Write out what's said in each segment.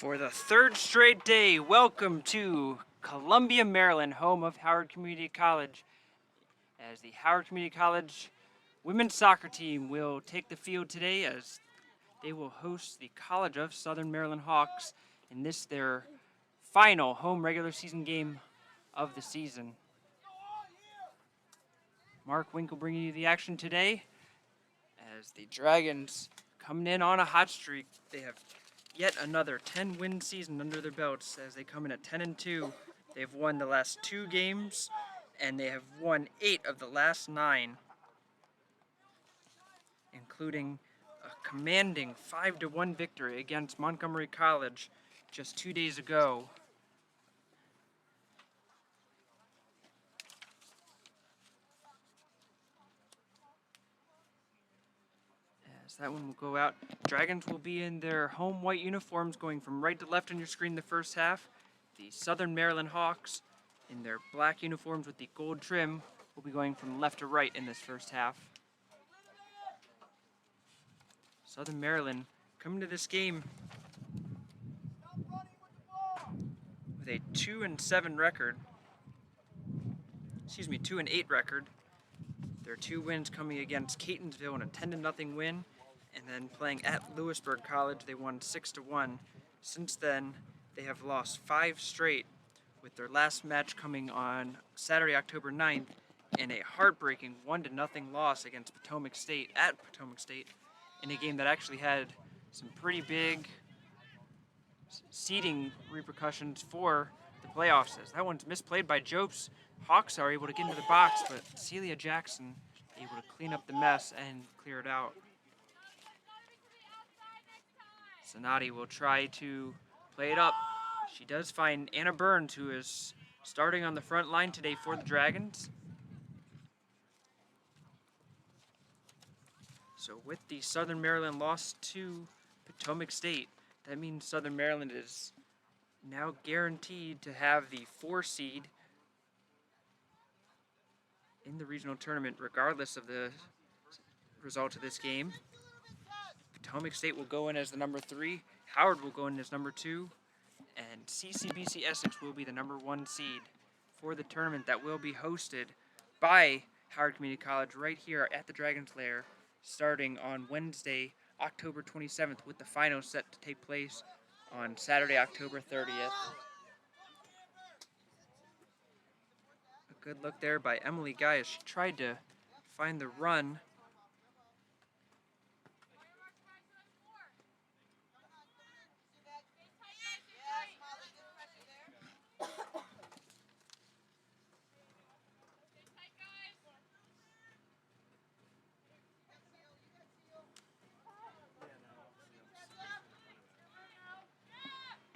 For the third straight day, welcome to Columbia, Maryland, home of Howard Community College, as the Howard Community College women's soccer team will take the field today as they will host the College of Southern Maryland Hawks in this their final home regular season game of the season. Mark Winkle bringing you the action today as the Dragons coming in on a hot streak. They have yet another 10-win season under their belts as they come in at 10-2. They've won the last 2 games, and they have won 8 of the last 9, including a commanding 5-1 victory against Montgomery College just 2 days ago. As that one will go out, Dragons will be in their home white uniforms going from right to left on your screen the first half. The Southern Maryland Hawks in their black uniforms with the gold trim will be going from left to right in this first half. Southern Maryland coming to this game with a 2-7 record. 2-8 record. Their 2 wins coming against Catonsville in a 10-0 win, and then playing at Lewisburg College, they won 6-1. Since then, they have lost 5 straight, with their last match coming on Saturday, October 9th, in a heartbreaking 1-0 loss against Potomac State at Potomac State, in a game that actually had some pretty big seeding repercussions for the playoffs. As that one's misplayed by Jopes. Hawks are able to get into the box, but Celia Jackson able to clean up the mess and clear it out. Sonati will try to play it up. She does find Anna Burns, who is starting on the front line today for the Dragons. So with the Southern Maryland loss to Potomac State, that means Southern Maryland is now guaranteed to have the 4 seed in the regional tournament, regardless of the result of this game. Potomac State will go in as the number 3, Howard will go in as number 2, and CCBC Essex will be the number 1 seed for the tournament that will be hosted by Howard Community College right here at the Dragons Lair, starting on Wednesday, October 27th, with the final set to take place on Saturday, October 30th. Good look there by Emily Guy as she tried to find the run.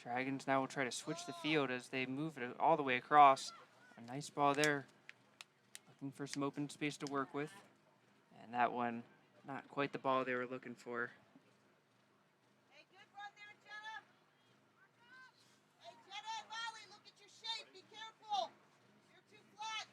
Dragons now will try to switch the field as they move it all the way across. A nice ball there. Looking for some open space to work with. And that one, not quite the ball they were looking for. Hey, good run there, Jenna. Hey, Jenna and Molly, look at your shape. Be careful. You're too flat.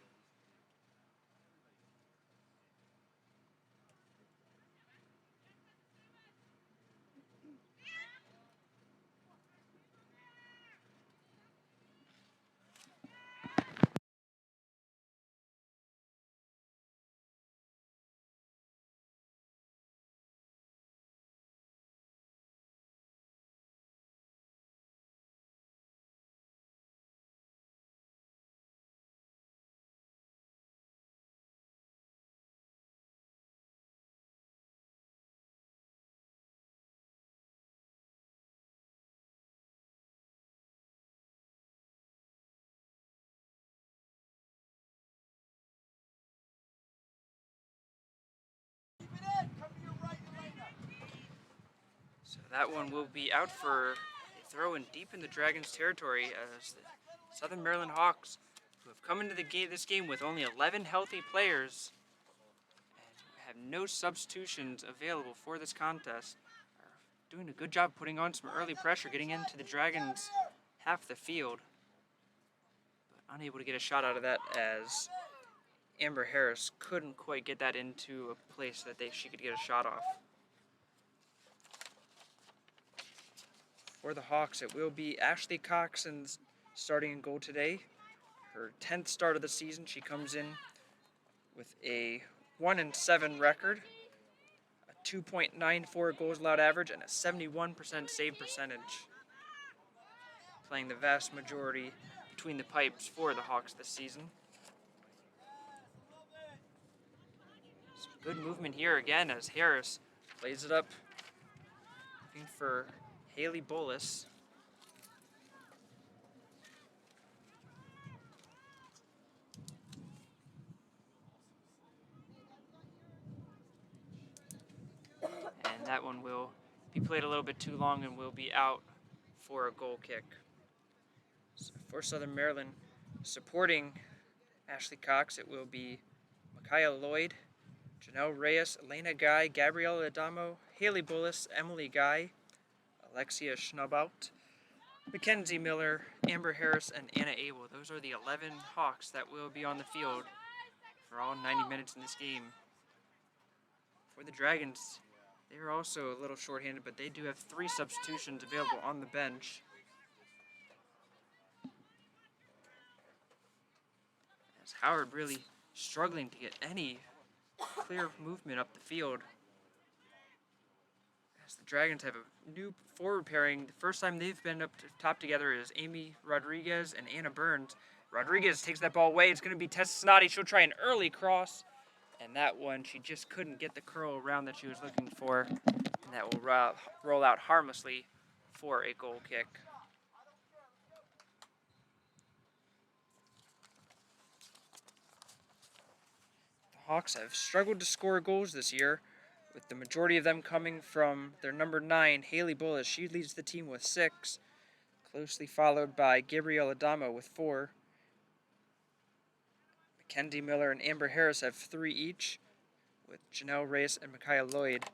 So that one will be out for a throw in deep in the Dragons' territory as the Southern Maryland Hawks, who have come into this game with only 11 healthy players and have no substitutions available for this contest, are doing a good job putting on some early pressure, getting into the Dragons' half the field, but unable to get a shot out of that as Amber Harris couldn't quite get that into a place that she could get a shot off. For the Hawks, it will be Ashley Coxon's starting in goal today. Her 10th start of the season. She comes in with a 1-7 record, a 2.94 goals allowed average, and a 71% save percentage. Playing the vast majority between the pipes for the Hawks this season. Some good movement here again as Harris plays it up, looking for Haley Bolus. And that one will be played a little bit too long and will be out for a goal kick. So for Southern Maryland, supporting Ashley Cox, it will be Micaiah Lloyd, Janelle Reyes, Elena Guy, Gabriella Adamo, Haley Bullis, Emily Guy, Alexia Schnabout, Mackenzie Miller, Amber Harris, and Anna Abel. Those are the 11 Hawks that will be on the field for all 90 minutes in this game. For the Dragons, they are also a little shorthanded, but they do have 3 substitutions available on the bench. As Howard really struggling to get any clear movement up the field. As the Dragons have a new forward pairing. The first time they've been up to top together is Amy Rodriguez and Anna Burns. Rodriguez takes that ball away. It's going to be Tessa Snoddy. She'll try an early cross. And that one, she just couldn't get the curl around that she was looking for. And that will roll out harmlessly for a goal kick. The Hawks have struggled to score goals this year, with the majority of them coming from their number 9, Haley Bullis. She leads the team with 6, closely followed by Gabrielle Adamo with 4. Mackenzie Miller and Amber Harris have 3 each, with Janelle Reyes and Micaiah Lloyd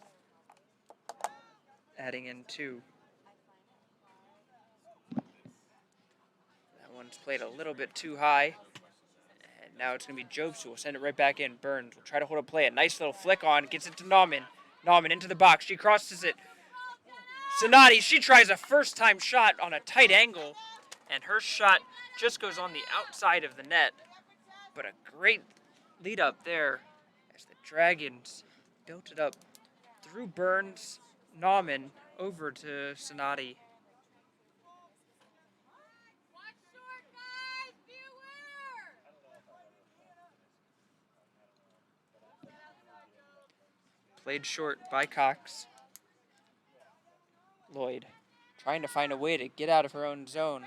adding in 2. That one's played a little bit too high. And now it's going to be Jobs who will send it right back in. Burns will try to hold up play. A nice little flick on. Gets it to Nauman. Nauman into the box. She crosses it. Sonati, she tries a first-time shot on a tight angle. And her shot just goes on the outside of the net. But a great lead up there as the Dragons built it up through Burns, Nauman, over to Sonati. Played short by Cox. Lloyd trying to find a way to get out of her own zone.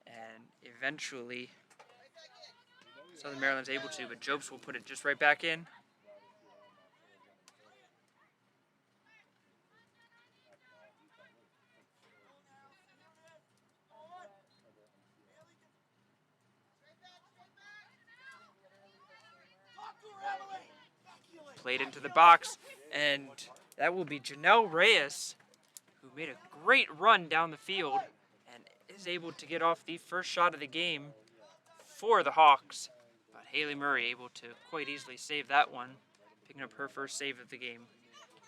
And eventually, Southern Maryland's able to, but Jobs will put it just right back in. Played into the box, and that will be Janelle Reyes, who made a great run down the field and is able to get off the first shot of the game for the Hawks. But Haley Murray able to quite easily save that one, picking up her first save of the game.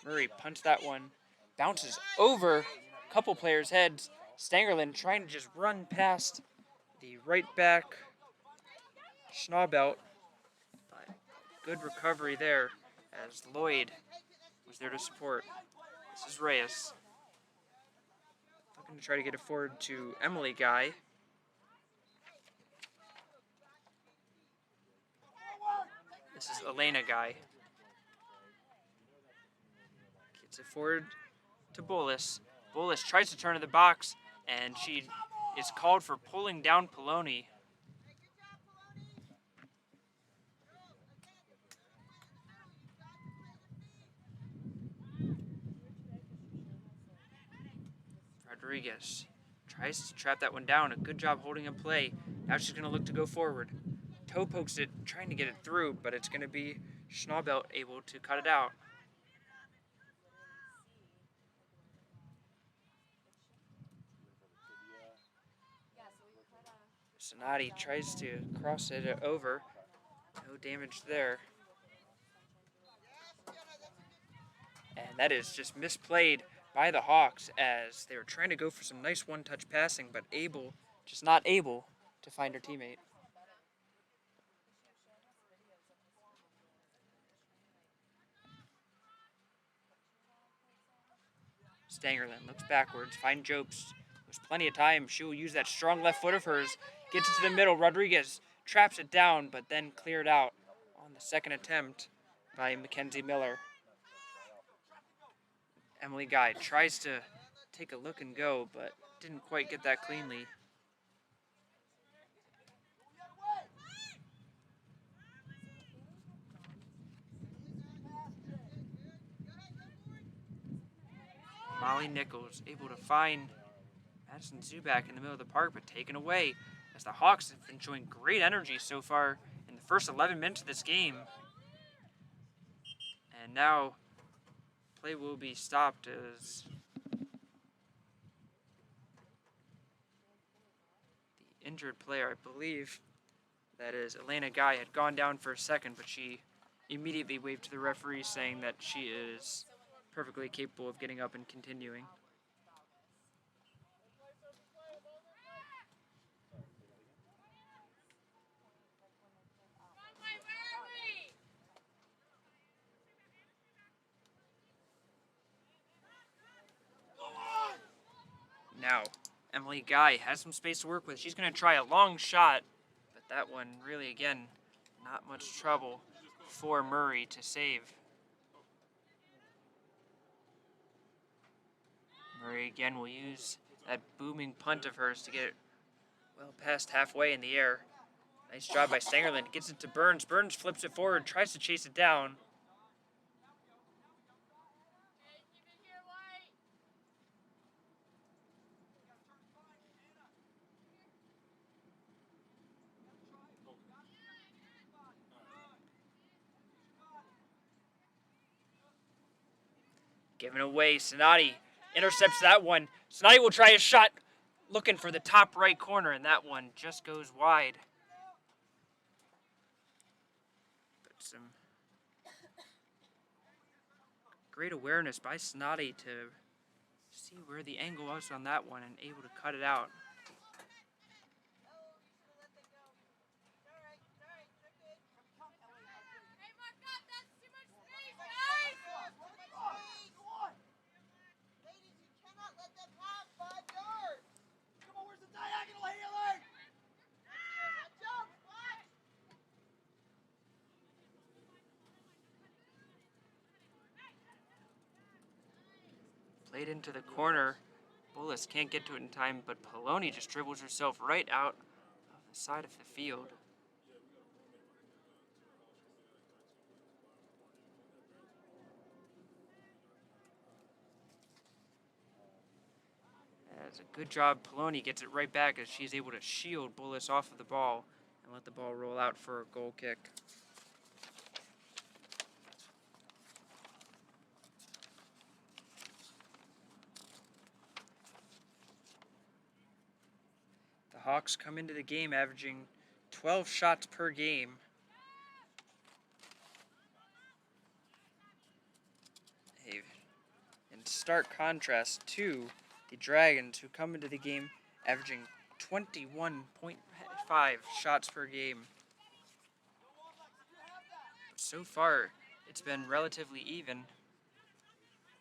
Murray punched that one, bounces over a couple players' heads. Stangerlin trying to just run past the right back Schnabout. But good recovery there, as Lloyd was there to support. This is Reyes. Looking to try to get it forward to Emily Guy. This is Elena Guy. Gets it forward to Bolus. Bolus tries to turn to the box, and she is called for pulling down Poloni. Rodriguez tries to trap that one down. A good job holding in play. Now she's going to look to go forward. Toe pokes it, trying to get it through, but it's going to be Schnabout able to cut it out. Sonati tries to cross it over. No damage there. And that is just misplayed by the Hawks as they were trying to go for some nice one-touch passing, but just not able to find her teammate. Stangerlin looks backwards, finds Jopes. There's plenty of time. She will use that strong left foot of hers, gets it to the middle. Rodriguez traps it down, but then cleared out on the second attempt by Mackenzie Miller. Emily Guy tries to take a look and go, but didn't quite get that cleanly. Molly Nichols able to find Madison Zubak in the middle of the park, but taken away as the Hawks have been showing great energy so far in the first 11 minutes of this game. And now play will be stopped as the injured player, I believe, that is Elena Guy, had gone down for a second, but she immediately waved to the referee saying that she is perfectly capable of getting up and continuing. Now, Emily Guy has some space to work with. She's going to try a long shot, but that one really, again, not much trouble for Murray to save. Murray again will use that booming punt of hers to get it well past halfway in the air. Nice job by Stangerlin. Gets it to Burns. Burns flips it forward, tries to chase it down. Giving away, Sonati intercepts that one. Sonati will try a shot looking for the top right corner, and that one just goes wide. But some great awareness by Sonati to see where the angle was on that one and able to cut it out. Played into the corner. Bullis can't get to it in time, but Poloni just dribbles herself right out of the side of the field. That's a good job. Poloni gets it right back as she's able to shield Bullis off of the ball and let the ball roll out for a goal kick. The Hawks come into the game averaging 12 shots per game. In stark contrast to the Dragons, who come into the game averaging 21.5 shots per game. But so far, it's been relatively even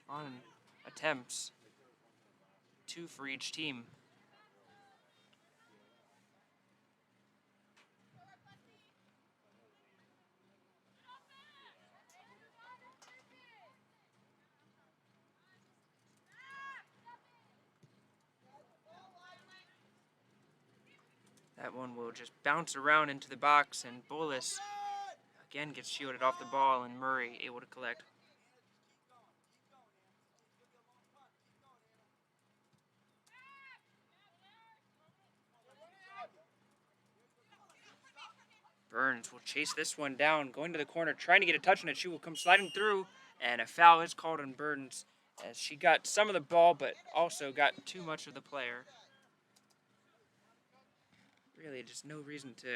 on attempts, 2 for each team. That one will just bounce around into the box, and Bullis again gets shielded off the ball, and Murray able to collect. Burns will chase this one down, going to the corner, trying to get a touch on it. She will come sliding through, and a foul is called on Burns as she got some of the ball, but also got too much of the player. Really just no reason to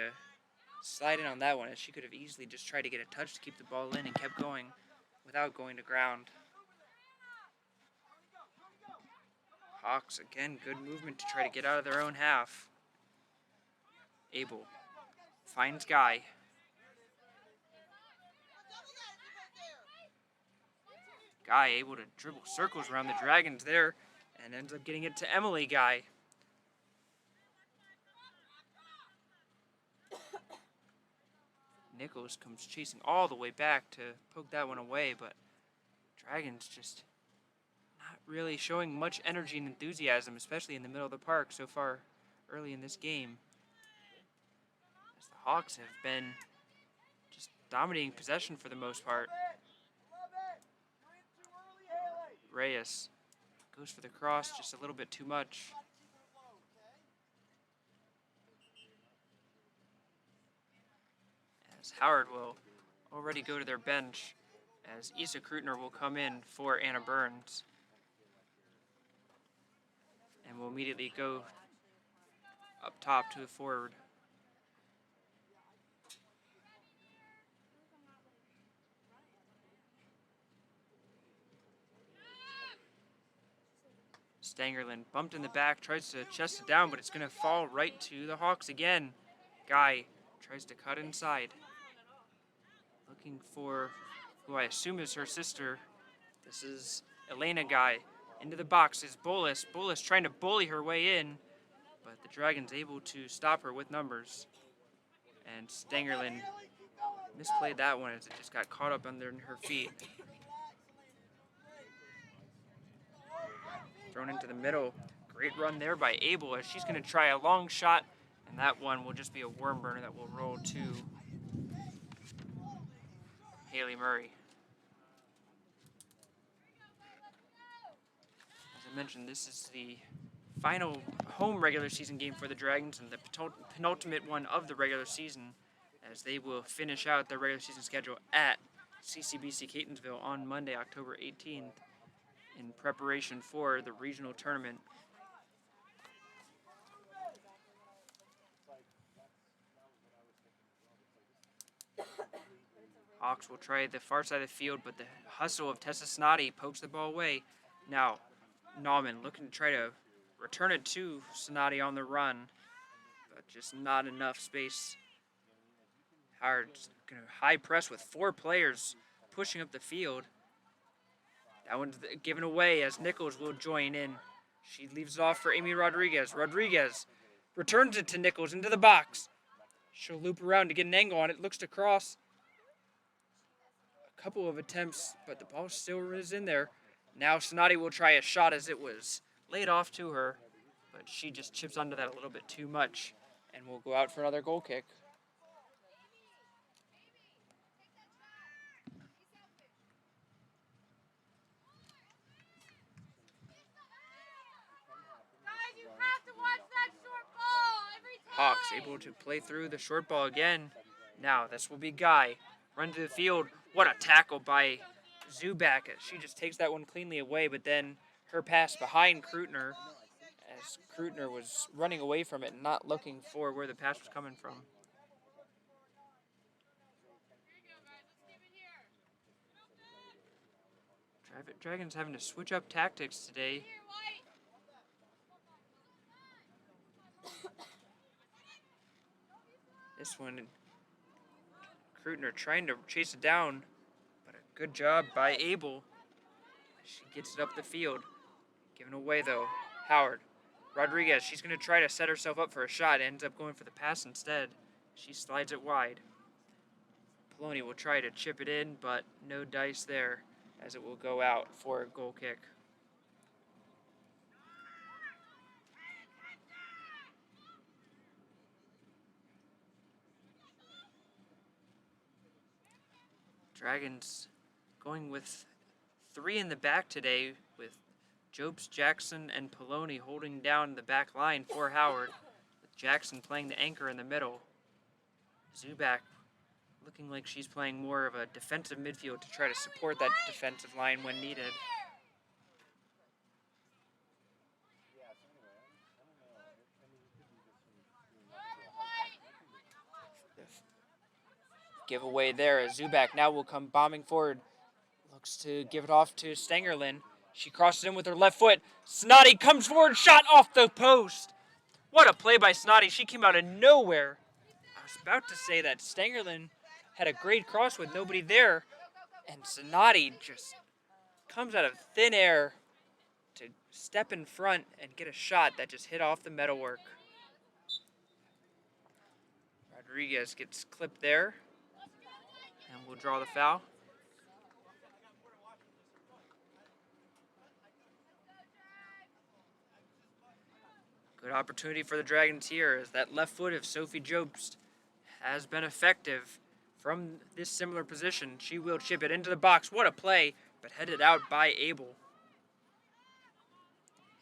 slide in on that one, as she could have easily just tried to get a touch to keep the ball in and kept going without going to ground. Hawks, again, good movement to try to get out of their own half. Abel finds Guy. Guy able to dribble circles around the Dragons there and ends up getting it to Emily Guy. Nichols comes chasing all the way back to poke that one away, but Dragons just not really showing much energy and enthusiasm, especially in the middle of the park so far early in this game. As the Hawks have been just dominating possession for the most part. Reyes goes for the cross just a little bit too much. As Howard will already go to their bench, as Issa Krutner will come in for Anna Burns. And will immediately go up top to the forward. Stangerlin bumped in the back, tries to chest it down, but it's going to fall right to the Hawks again. Guy tries to cut inside. Looking for who I assume is her sister. This is Elena Guy. Into the box is Bolas. Bolas trying to bully her way in, but the Dragons able to stop her with numbers. And Stangerlin misplayed that one as it just got caught up under her feet. Thrown into the middle. Great run there by Abel as she's going to try a long shot, and that one will just be a worm burner that will roll to Haley Murray. As I mentioned, this is the final home regular season game for the Dragons and the penultimate one of the regular season, as they will finish out their regular season schedule at CCBC Catonsville on Monday, October 18th. In preparation for the regional tournament. Hawks will try the far side of the field, but the hustle of Tessa Snoddy pokes the ball away. Now, Nauman looking to try to return it to Snoddy on the run, but just not enough space. Howard's going to high press with 4 players pushing up the field. That one's given away as Nichols will join in. She leaves it off for Amy Rodriguez. Rodriguez returns it to Nichols into the box. She'll loop around to get an angle on it. Looks to cross. A couple of attempts, but the ball still is in there. Now Snoddy will try a shot as it was laid off to her, but she just chips onto that a little bit too much and will go out for another goal kick. Hawks able to play through the short ball again. Now this will be Guy. Run to the field. What a tackle by Zubak. She just takes that one cleanly away, but then her pass behind Krutner as Krutner was running away from it and not looking for where the pass was coming from. Dragons having to switch up tactics today. This one, Krutner trying to chase it down, but a good job by Abel. She gets it up the field. Given away though. Howard. Rodriguez, she's going to try to set herself up for a shot. Ends up going for the pass instead. She slides it wide. Poloni will try to chip it in, but no dice there as it will go out for a goal kick. Dragons going with 3 in the back today, with Jobs, Jackson, and Poloni holding down the back line for Howard, with Jackson playing the anchor in the middle. Zubak looking like she's playing more of a defensive midfield to try to support that defensive line when needed. Giveaway there as Zubak now will come bombing forward. Looks to give it off to Stangerlin. She crosses in with her left foot. Snotty comes forward, shot off the post. What a play by Snotty. She came out of nowhere. I was about to say that Stangerlin had a great cross with nobody there, and Snotty just comes out of thin air to step in front and get a shot that just hit off the metalwork. Rodriguez gets clipped there, and we'll draw the foul. Good opportunity for the Dragons here, as that left foot of Sophie Jobst has been effective from this similar position. She will chip it into the box. What a play, but headed out by Abel.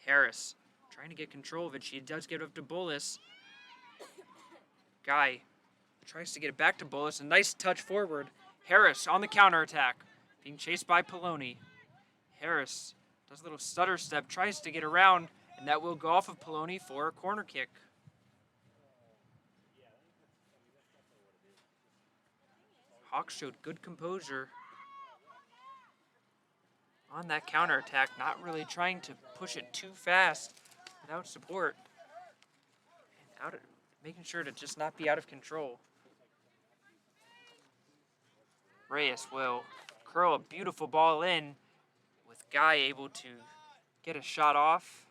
Harris trying to get control of it. She does get up to Bolus. Guy tries to get it back to Bolus. A nice touch forward. Harris on the counterattack, being chased by Poloni. Harris does a little stutter step, tries to get around, and that will go off of Poloni for a corner kick. Hawks showed good composure on that counterattack, not really trying to push it too fast without support, and making sure to just not be out of control. Reyes will curl a beautiful ball in, with Guy able to get a shot off.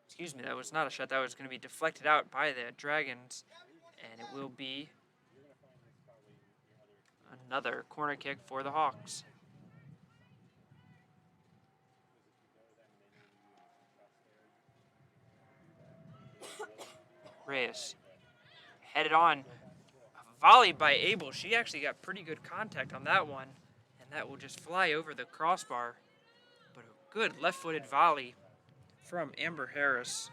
Excuse me, that was not a shot. That was going to be deflected out by the Dragons, and it will be another corner kick for the Hawks. Reyes headed on. A volley by Abel. She actually got pretty good contact on that one, and that will just fly over the crossbar. But a good left-footed volley from Amber Harris.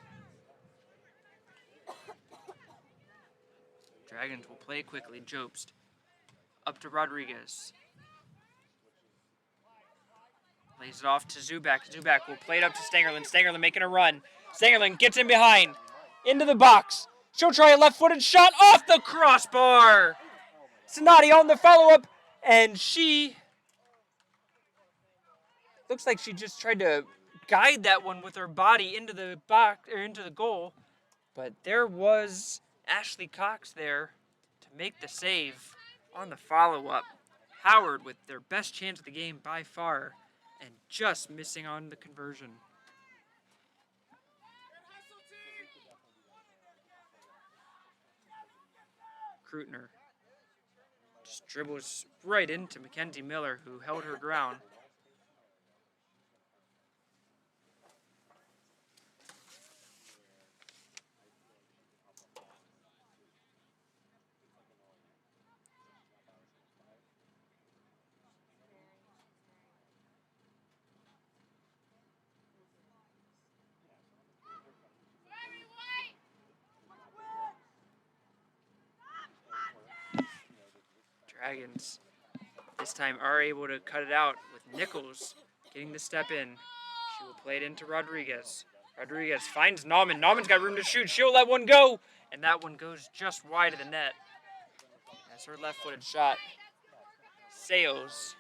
Dragons will play quickly. Jobst up to Rodriguez. Lays it off to Zubak. Zubak will play it up to Stangerlin. Stangerlin making a run. Stangerlin gets in behind. Into the box. She'll try a left-footed shot off the crossbar. Snotty on the follow-up, and she looks like she just tried to guide that one with her body into the box or into the goal. But there was Ashley Cox there to make the save on the follow-up. Howard with their best chance of the game by far, and just missing on the conversion. Krutner just dribbles right into Mackenzie Miller, who held her ground. Dragons this time are able to cut it out, with Nichols getting the step in. She will play it into Rodriguez. Rodriguez finds Nauman. Nauman's got room to shoot. She'll let one go, and that one goes just wide of the net. That's her left-footed shot. Sails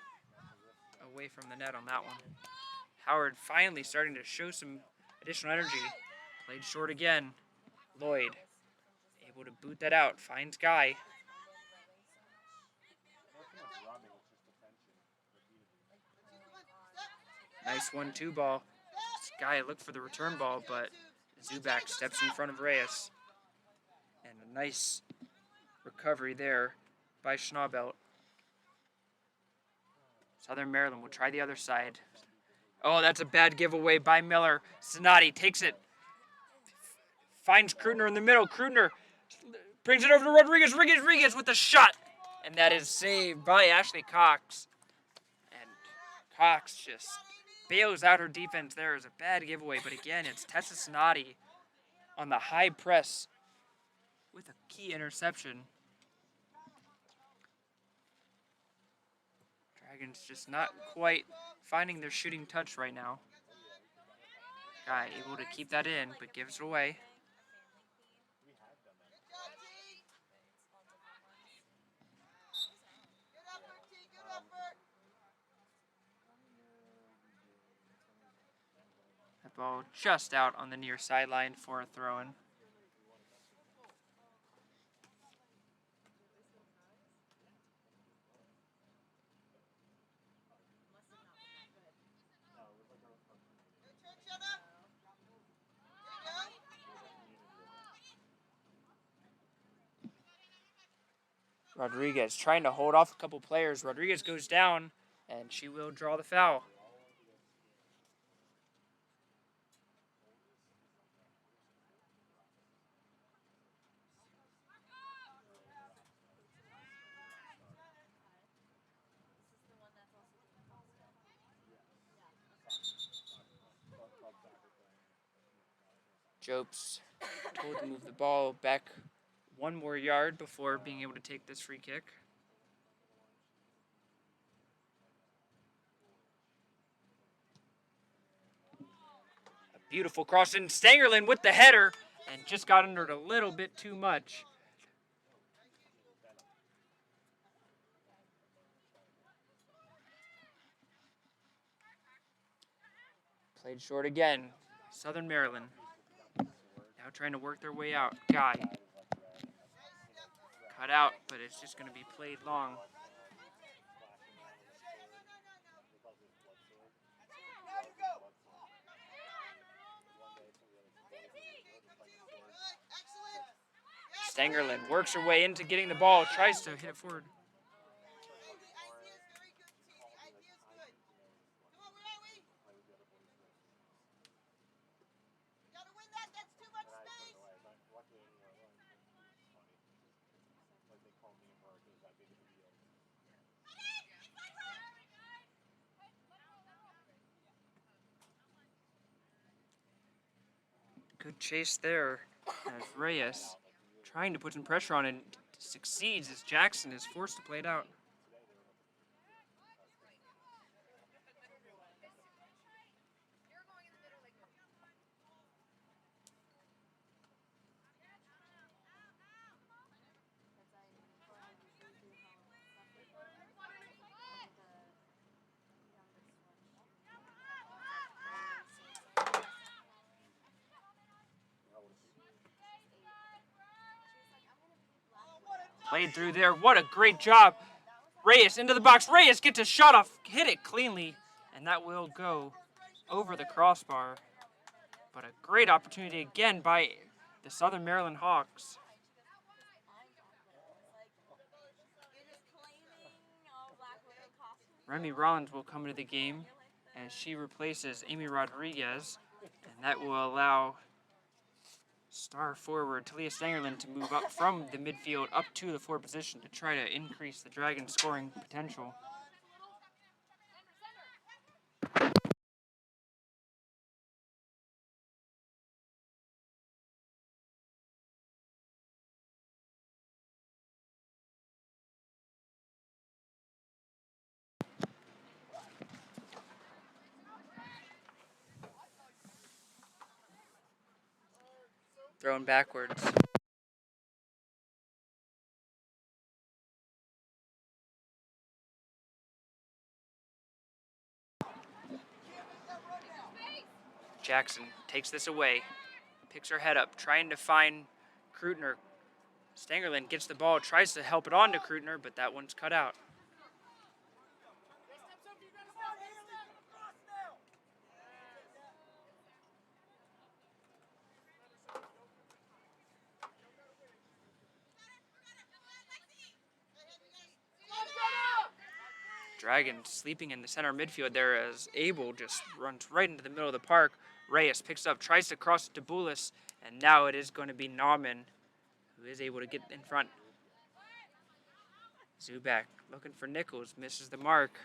away from the net on that one. Howard finally starting to show some additional energy. Played short again. Lloyd able to boot that out. Finds Guy. Nice 1-2 ball. Guy looked for the return ball, but Zubak steps in front of Reyes. And a nice recovery there by Schnaubelt. Southern Maryland will try the other side. Oh, that's a bad giveaway by Miller. Snotty takes it. Finds Krutner in the middle. Krutner brings it over to Rodriguez. Rodriguez with the shot. And that is saved by Ashley Cox. And Cox just bails out her defense there. Is a bad giveaway, but again, it's Tessa Snotty on the high press with a key interception. Dragons just not quite finding their shooting touch right now. Guy able to keep that in, but gives it away. Ball just out on the near sideline for a throw-in. Rodriguez trying to hold off a couple players. Rodriguez goes down, and she will draw the foul. Jopes told to move the ball back one more yard before being able to take this free kick. A beautiful cross in. Stangerlin with the header and just got under it a little bit too much. Played short again. Southern Maryland now trying to work their way out. Guy cut out, but it's just going to be played long. Stangerlin works her way into getting the ball, tries to hit it forward. Good chase there as Reyes trying to put some pressure on it, succeeds as Jackson is forced to play it out. Played through there. What a great job. Reyes into the box. Reyes gets a shot off. Hit it cleanly. And that will go over the crossbar. But a great opportunity again by the Southern Maryland Hawks. Remy Rollins will come into the game as she replaces Amy Rodriguez. And that will allow star forward Talia Stangerlin to move up from the midfield up to the forward position to try to increase the Dragons' scoring potential. Thrown backwards. Jackson takes this away, picks her head up, trying to find Krutner. Stangerlin gets the ball, tries to help it on to Krutner, but that one's cut out. Dragons sleeping in the center midfield there as Abel just runs right into the middle of the park. Reyes picks up, tries to cross it to Boulis, and now it is going to be Nauman who is able to get in front. Zubak looking for Nichols, misses the mark.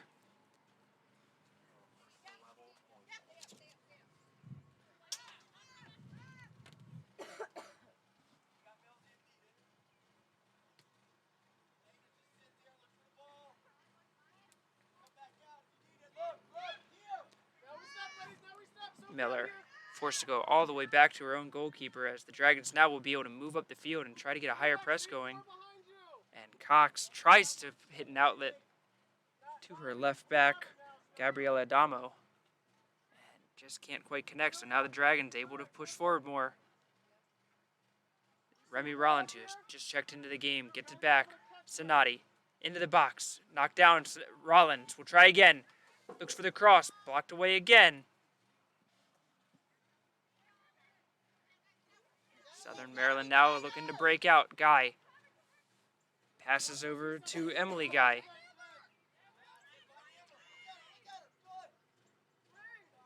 Miller forced to go all the way back to her own goalkeeper as the Dragons now will be able to move up the field and try to get a higher press going. And Cox tries to hit an outlet to her left back, Gabriela Adamo. And just can't quite connect. So now the Dragons able to push forward more. Remy Rollins just checked into the game, gets it back. Sonati into the box, knocked down. Rollins will try again. Looks for the cross, blocked away again. Southern Maryland now looking to break out. Guy passes over to Emily Guy.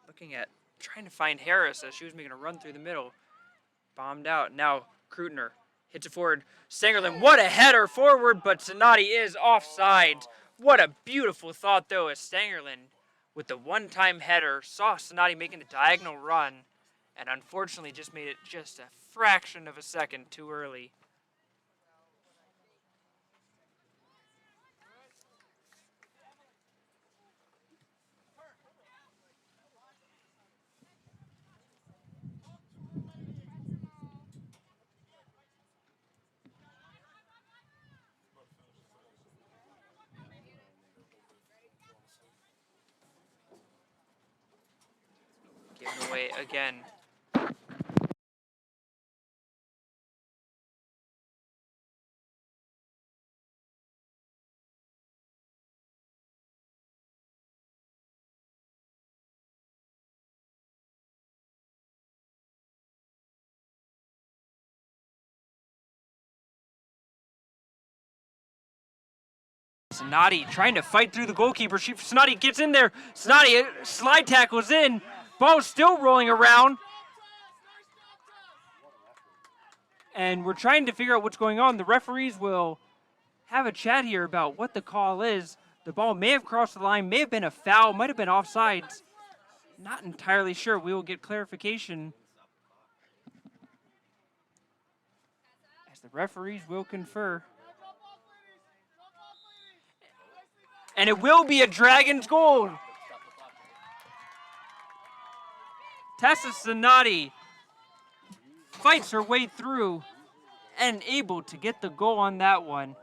Looking at trying to find Harris as she was making a run through the middle. Bombed out. Now Krutner hits it forward. Stangerlin, what a header forward, but Sonati is offside. What a beautiful thought, though, as Stangerlin, with the one-time header, saw Sonati making the diagonal run, and unfortunately just made it just a fraction of a second too early. Given away again. Sonati trying to fight through the goalkeeper. Sonati gets in there. Sonati slide tackles in. Ball still rolling around. And we're trying to figure out what's going on. The referees will have a chat here about what the call is. The ball may have crossed the line, may have been a foul, might have been offsides. Not entirely sure. We will get clarification as the referees will confer. And it will be a Dragons goal. Tessa Sonati fights her way through and able to get the goal on that one.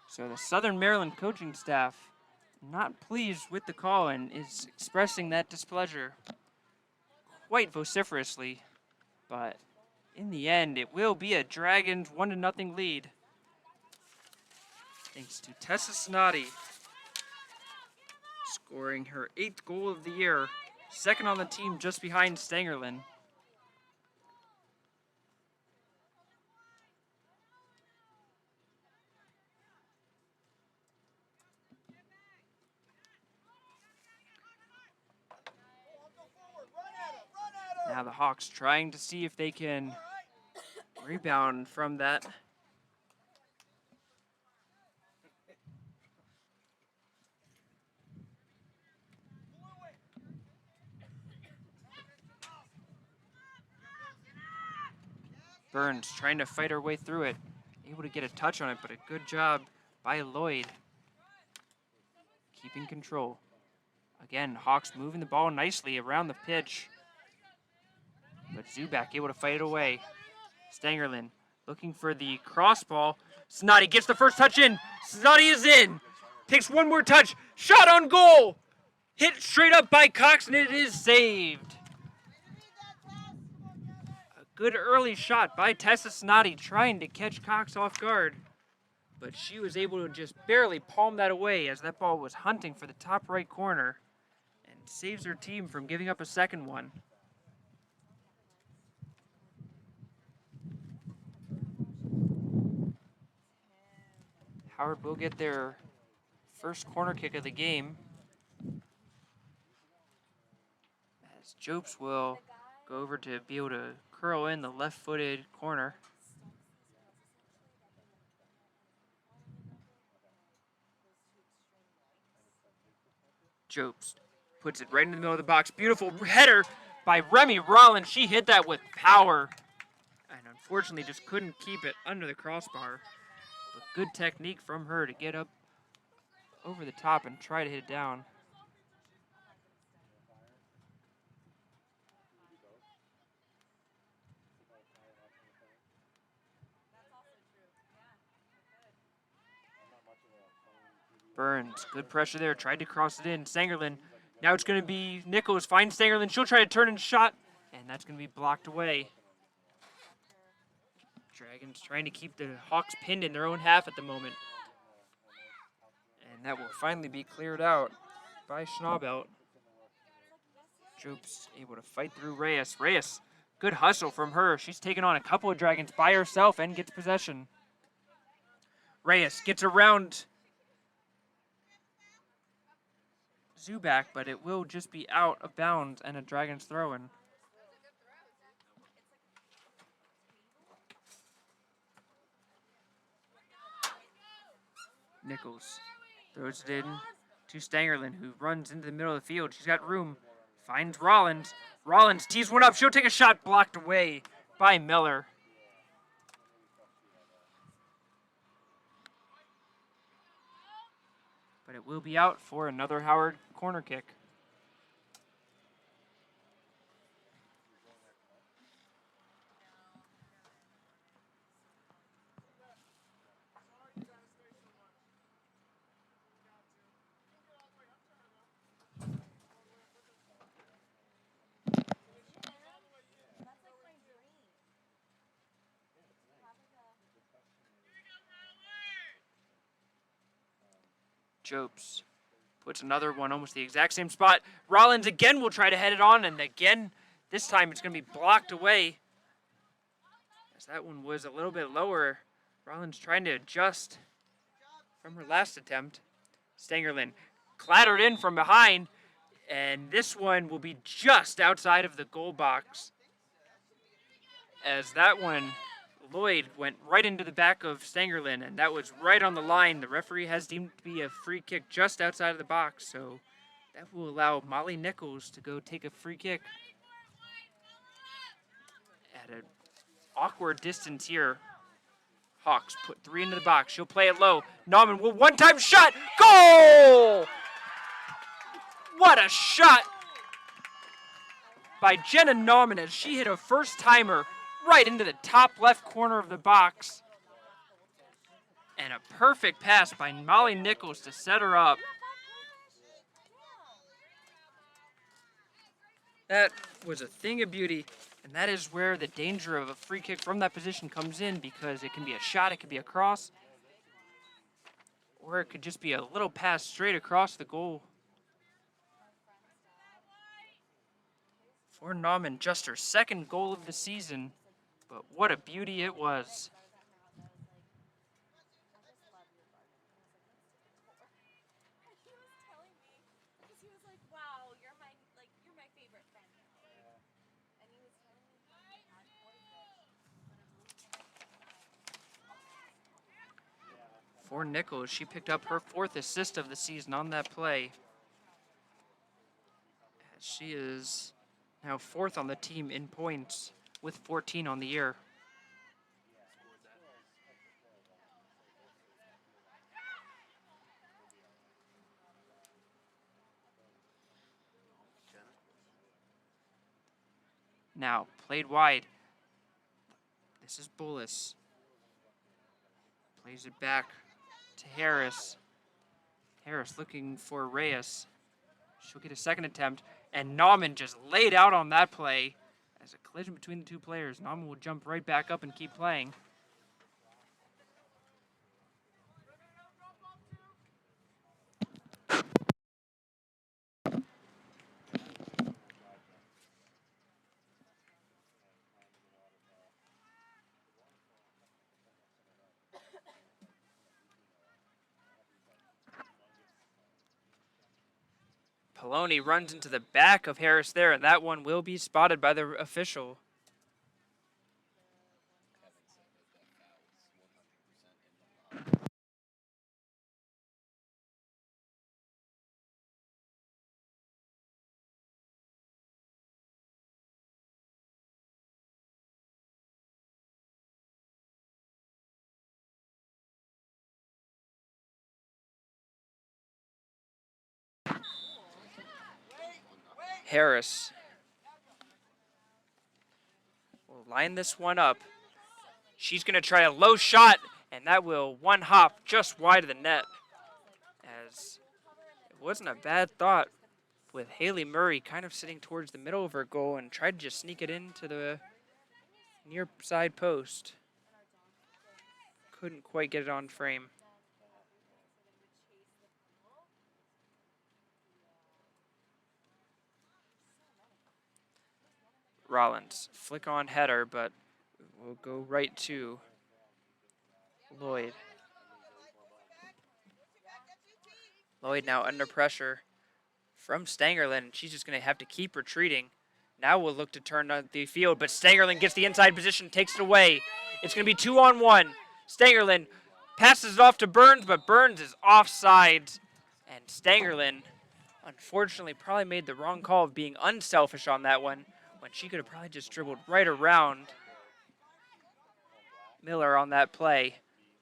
So the Southern Maryland coaching staff not pleased with the call and is expressing that displeasure quite vociferously. But in the end, it will be a Dragons 1-0 lead. Thanks to Tessa Sonati scoring her 8th goal of the year, second on the team just behind Stangerlin. Now the Hawks trying to see if they can rebound from that. Burns trying to fight her way through it. Able to get a touch on it, but a good job by Lloyd. Keeping control. Again, Hawks moving the ball nicely around the pitch. But Zubak able to fight it away. Stangerlin looking for the cross ball. Sonati gets the first touch in. Sonati is in. Takes one more touch. Shot on goal. Hit straight up by Cox, and it is saved. A good early shot by Tessa Sonati trying to catch Cox off guard. But she was able to just barely palm that away as that ball was hunting for the top right corner and saves her team from giving up a second one. Howard will get their first corner kick of the game, as Jopes will go over to be able to curl in the left-footed corner. Jopes puts it right in the middle of the box. Beautiful header by Remy Rollins. She hit that with power and unfortunately just couldn't keep it under the crossbar. But good technique from her to get up over the top and try to hit it down. Burns, good pressure there, tried to cross it in. Stangerlin, now it's going to be Nichols, finds Stangerlin, she'll try to turn and shot, and that's going to be blocked away. Dragons trying to keep the Hawks pinned in their own half at the moment. And that will finally be cleared out by Schnaubelt. Jopes able to fight through Reyes. Reyes, good hustle from her. She's taken on a couple of Dragons by herself and gets possession. Reyes gets around Zubak, but it will just be out of bounds and a Dragons throw-in. Nichols throws it in to Stangerlin, who runs into the middle of the field. She's got room. Finds Rollins. Rollins tees one up. She'll take a shot blocked away by Miller. But it will be out for another Howard corner kick. Jopes puts another one almost the exact same spot. Rollins again will try to head it on, and again, this time it's going to be blocked away. As that one was a little bit lower. Rollins trying to adjust from her last attempt. Stangerlin clattered in from behind, and this one will be just outside of the goal box. As that one, Lloyd went right into the back of Stangerlin, and that was right on the line. The referee has deemed it to be a free kick just outside of the box, so that will allow Molly Nichols to go take a free kick at an awkward distance here. Hawks put 3 into the box. She'll play it low. Nauman will one-time shot. Goal! What a shot by Jenna Nauman as she hit a first-timer right into the top left corner of the box. And a perfect pass by Molly Nichols to set her up. That was a thing of beauty, and that is where the danger of a free kick from that position comes in, because it can be a shot, it could be a cross, or it could just be a little pass straight across the goal. For Nauman, just her second goal of the season, but what a beauty it was. For Nichols, she picked up her 4th assist of the season on that play. She is now 4th on the team in points with 14 on the year. Now, played wide. This is Bullis. Plays it back to Harris. Harris looking for Reyes. She'll get a second attempt, and Nauman just laid out on that play. As a collision between the two players, Nauman will jump right back up and keep playing. Poloni runs into the back of Harris there, and that one will be spotted by the official. Harris will line this one up. She's going to try a low shot, and that will one hop just wide of the net. as it wasn't a bad thought with Haley Murray kind of sitting towards the middle of her goal and tried to just sneak it into the near side post. Couldn't quite get it on frame. Rollins, flick on header, but will go right to Lloyd. Lloyd now under pressure from Stangerlin. She's just going to have to keep retreating. Now we'll look to turn on the field, but Stangerlin gets the inside position, takes it away. It's going to be 2-on-1. Stangerlin passes it off to Burns, but Burns is offside. And Stangerlin, unfortunately, probably made the wrong call of being unselfish on that one, when she could have probably just dribbled right around Miller on that play,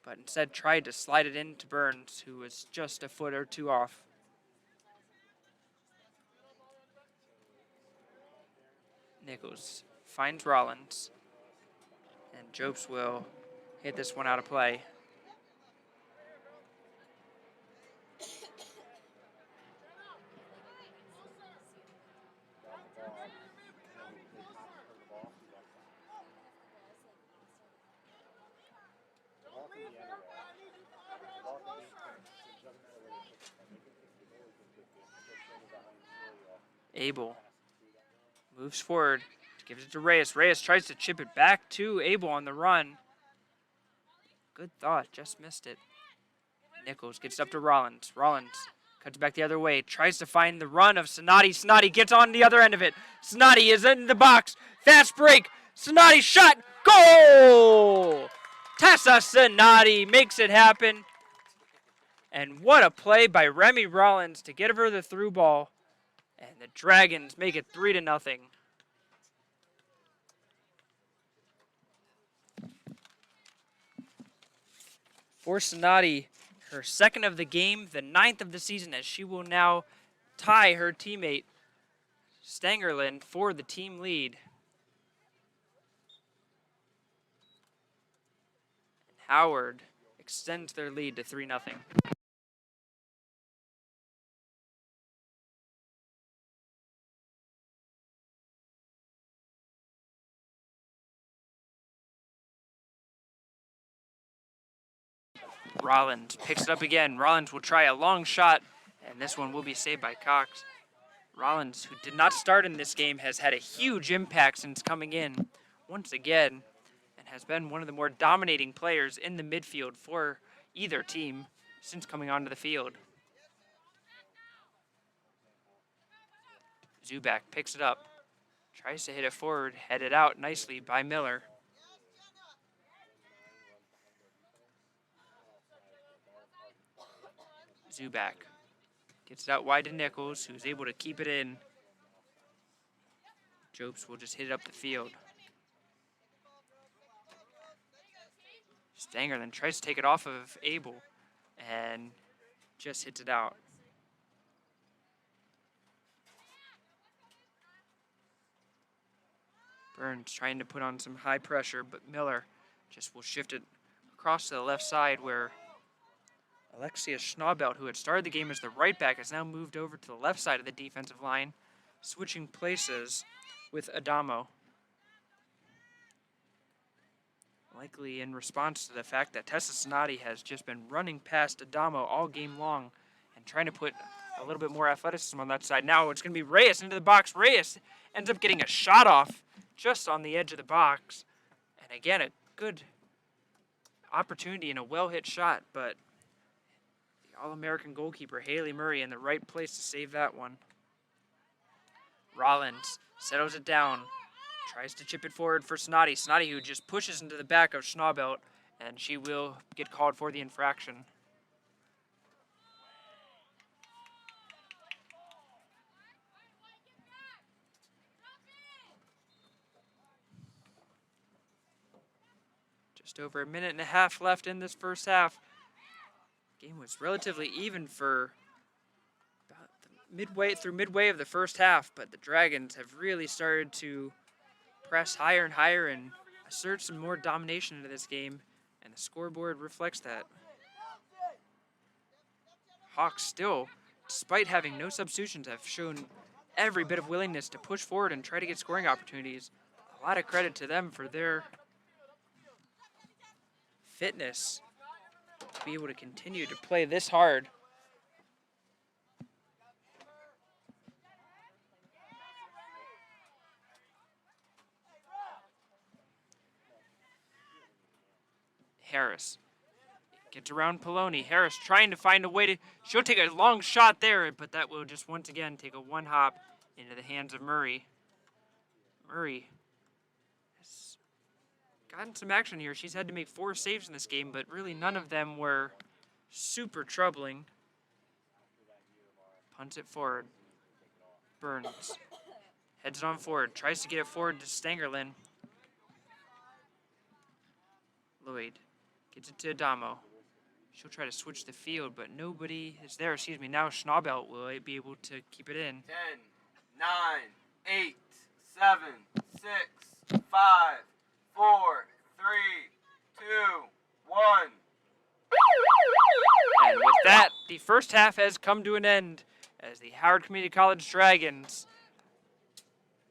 but instead tried to slide it into Burns, who was just a foot or two off. Nichols finds Rollins, and Jopes will hit this one out of play. Abel moves forward, gives it to Reyes. Reyes tries to chip it back to Abel on the run. Good thought, just missed it. Nichols gets up to Rollins. Rollins cuts back the other way, tries to find the run of Sonati. Sonati gets on the other end of it. Sonati is in the box. Fast break. Sonati shot. Goal! Tessa Sonati makes it happen. And what a play by Remy Rollins to get her the through ball. And the Dragons make it 3-0. For Sonati, her second of the game, the 9th of the season, as she will now tie her teammate Stangerlin for the team lead. Howard extends their lead to 3-0. Rollins picks it up again. Rollins will try a long shot, and this one will be saved by Cox. Rollins, who did not start in this game, has had a huge impact since coming in once again, and has been one of the more dominating players in the midfield for either team since coming onto the field. Zubak picks it up, tries to hit it forward, headed out nicely by Miller. Zubak gets it out wide to Nichols, who's able to keep it in. Jopes will just hit it up the field. Stanger then tries to take it off of Abel and just hits it out. Burns trying to put on some high pressure, but Miller just will shift it across to the left side where Alexia Schnaubelt, who had started the game as the right back, has now moved over to the left side of the defensive line, switching places with Adamo. Likely in response to the fact that Tessa Sonati has just been running past Adamo all game long and trying to put a little bit more athleticism on that side. Now it's going to be Reyes into the box. Reyes ends up getting a shot off just on the edge of the box. And again, a good opportunity and a well-hit shot, but All-American goalkeeper Haley Murray in the right place to save that one. Rollins settles it down, tries to chip it forward for Sonati. Sonati, who just pushes into the back of Schnaubelt, and she will get called for the infraction. Just over a minute and a half left in this first half. Game was relatively even for about midway of the first half, but the Dragons have really started to press higher and higher and assert some more domination into this game, and the scoreboard reflects that. Hawks still, despite having no substitutions, have shown every bit of willingness to push forward and try to get scoring opportunities. A lot of credit to them for their fitness to be able to continue to play this hard. Harris gets around Poloni. Harris trying to find a way to. She'll take a long shot there, but that will just once again take a one hop into the hands of Murray. Murray has gotten some action here. She's had to make 4 saves in this game, but really none of them were super troubling. Punts it forward. Burns heads it on forward. Tries to get it forward to Stangerlin. Lloyd gets it to Adamo. She'll try to switch the field, but nobody is there. Excuse me. Now Schnabelt will be able to keep it in. 10, 9, 8, 7, 6, 5, 4, 3, 2, 1. And with that, the first half has come to an end as the Howard Community College Dragons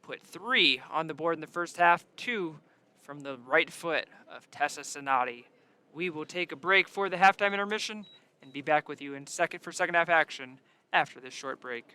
put 3 on the board in the first half, 2 from the right foot of Tessa Sonati. We will take a break for the halftime intermission and be back with you in second half action after this short break.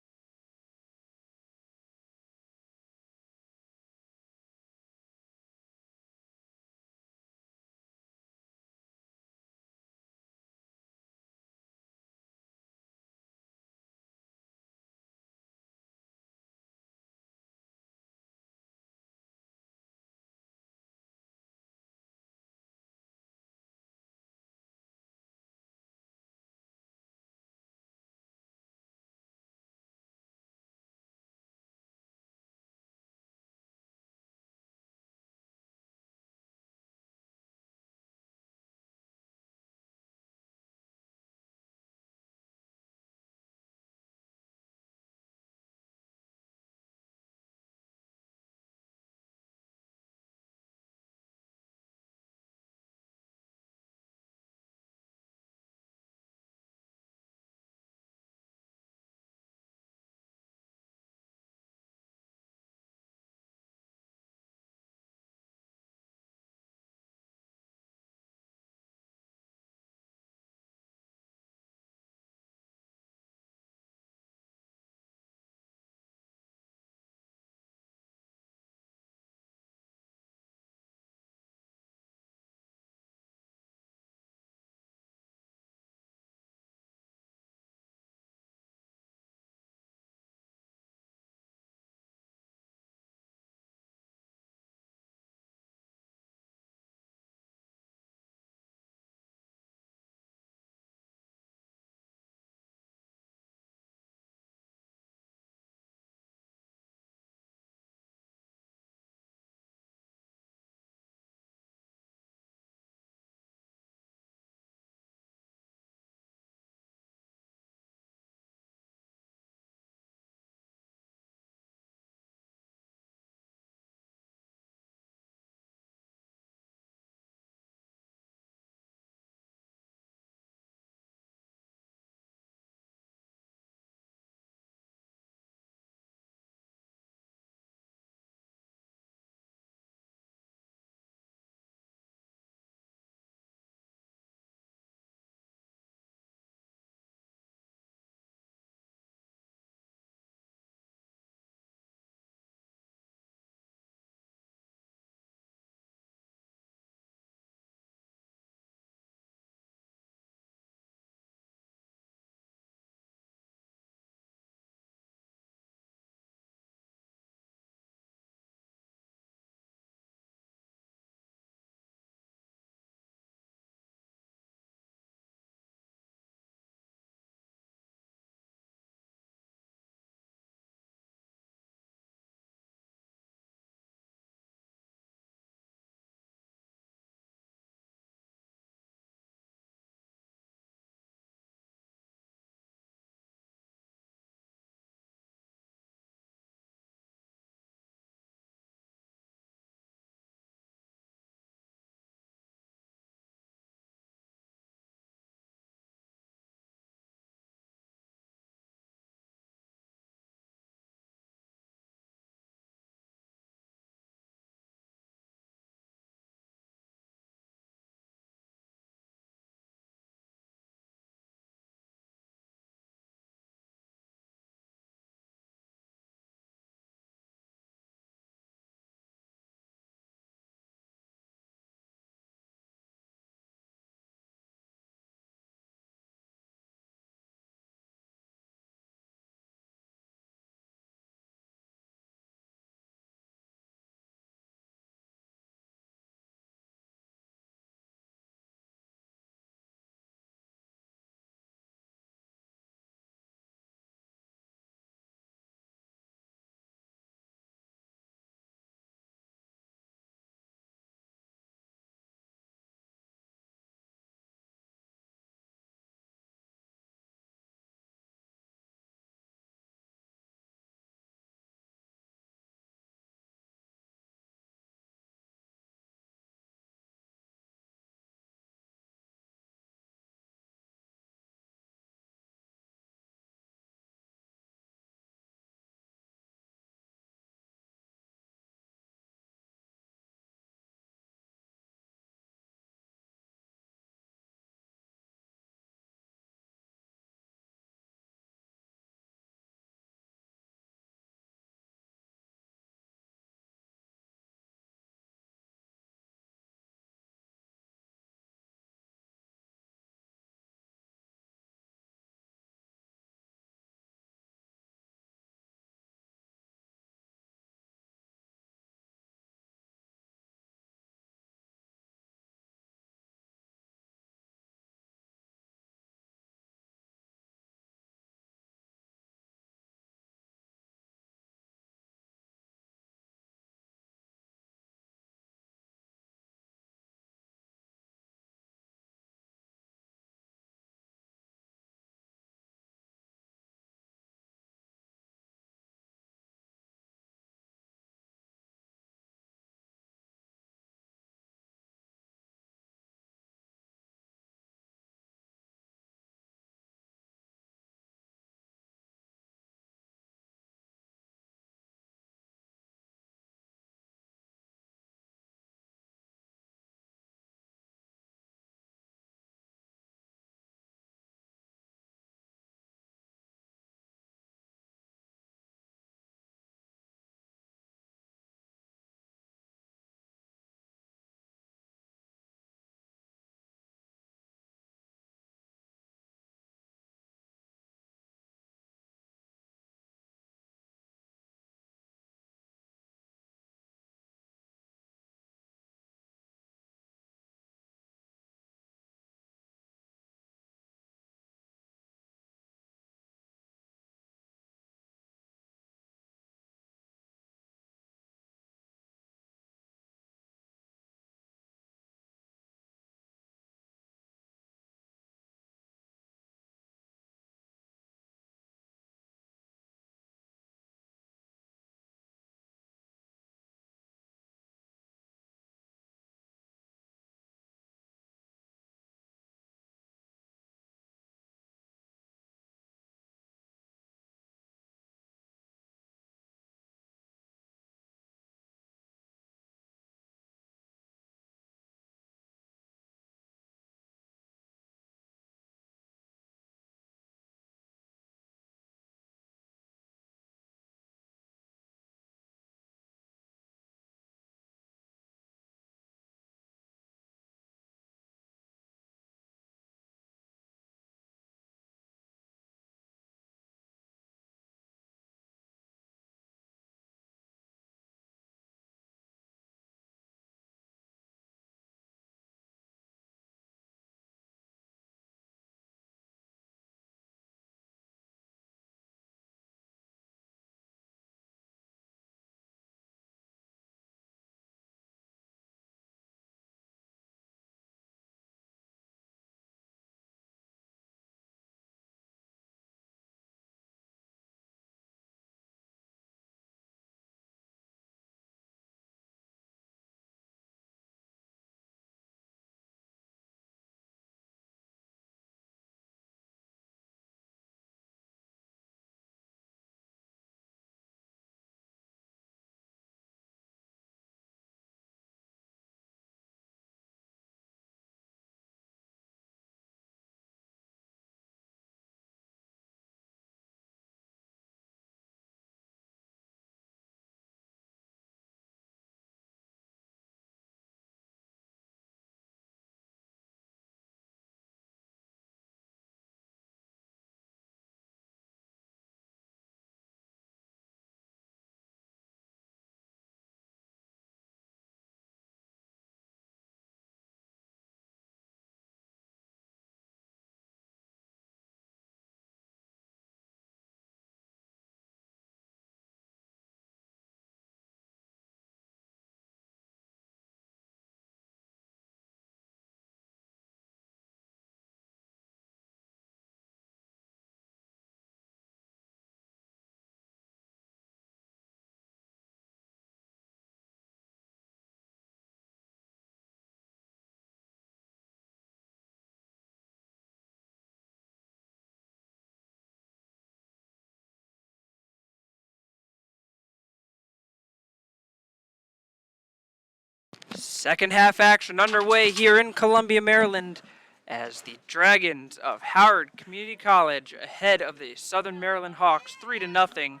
Second half action underway here in Columbia, Maryland, as the Dragons of Howard Community College ahead of the Southern Maryland Hawks 3-0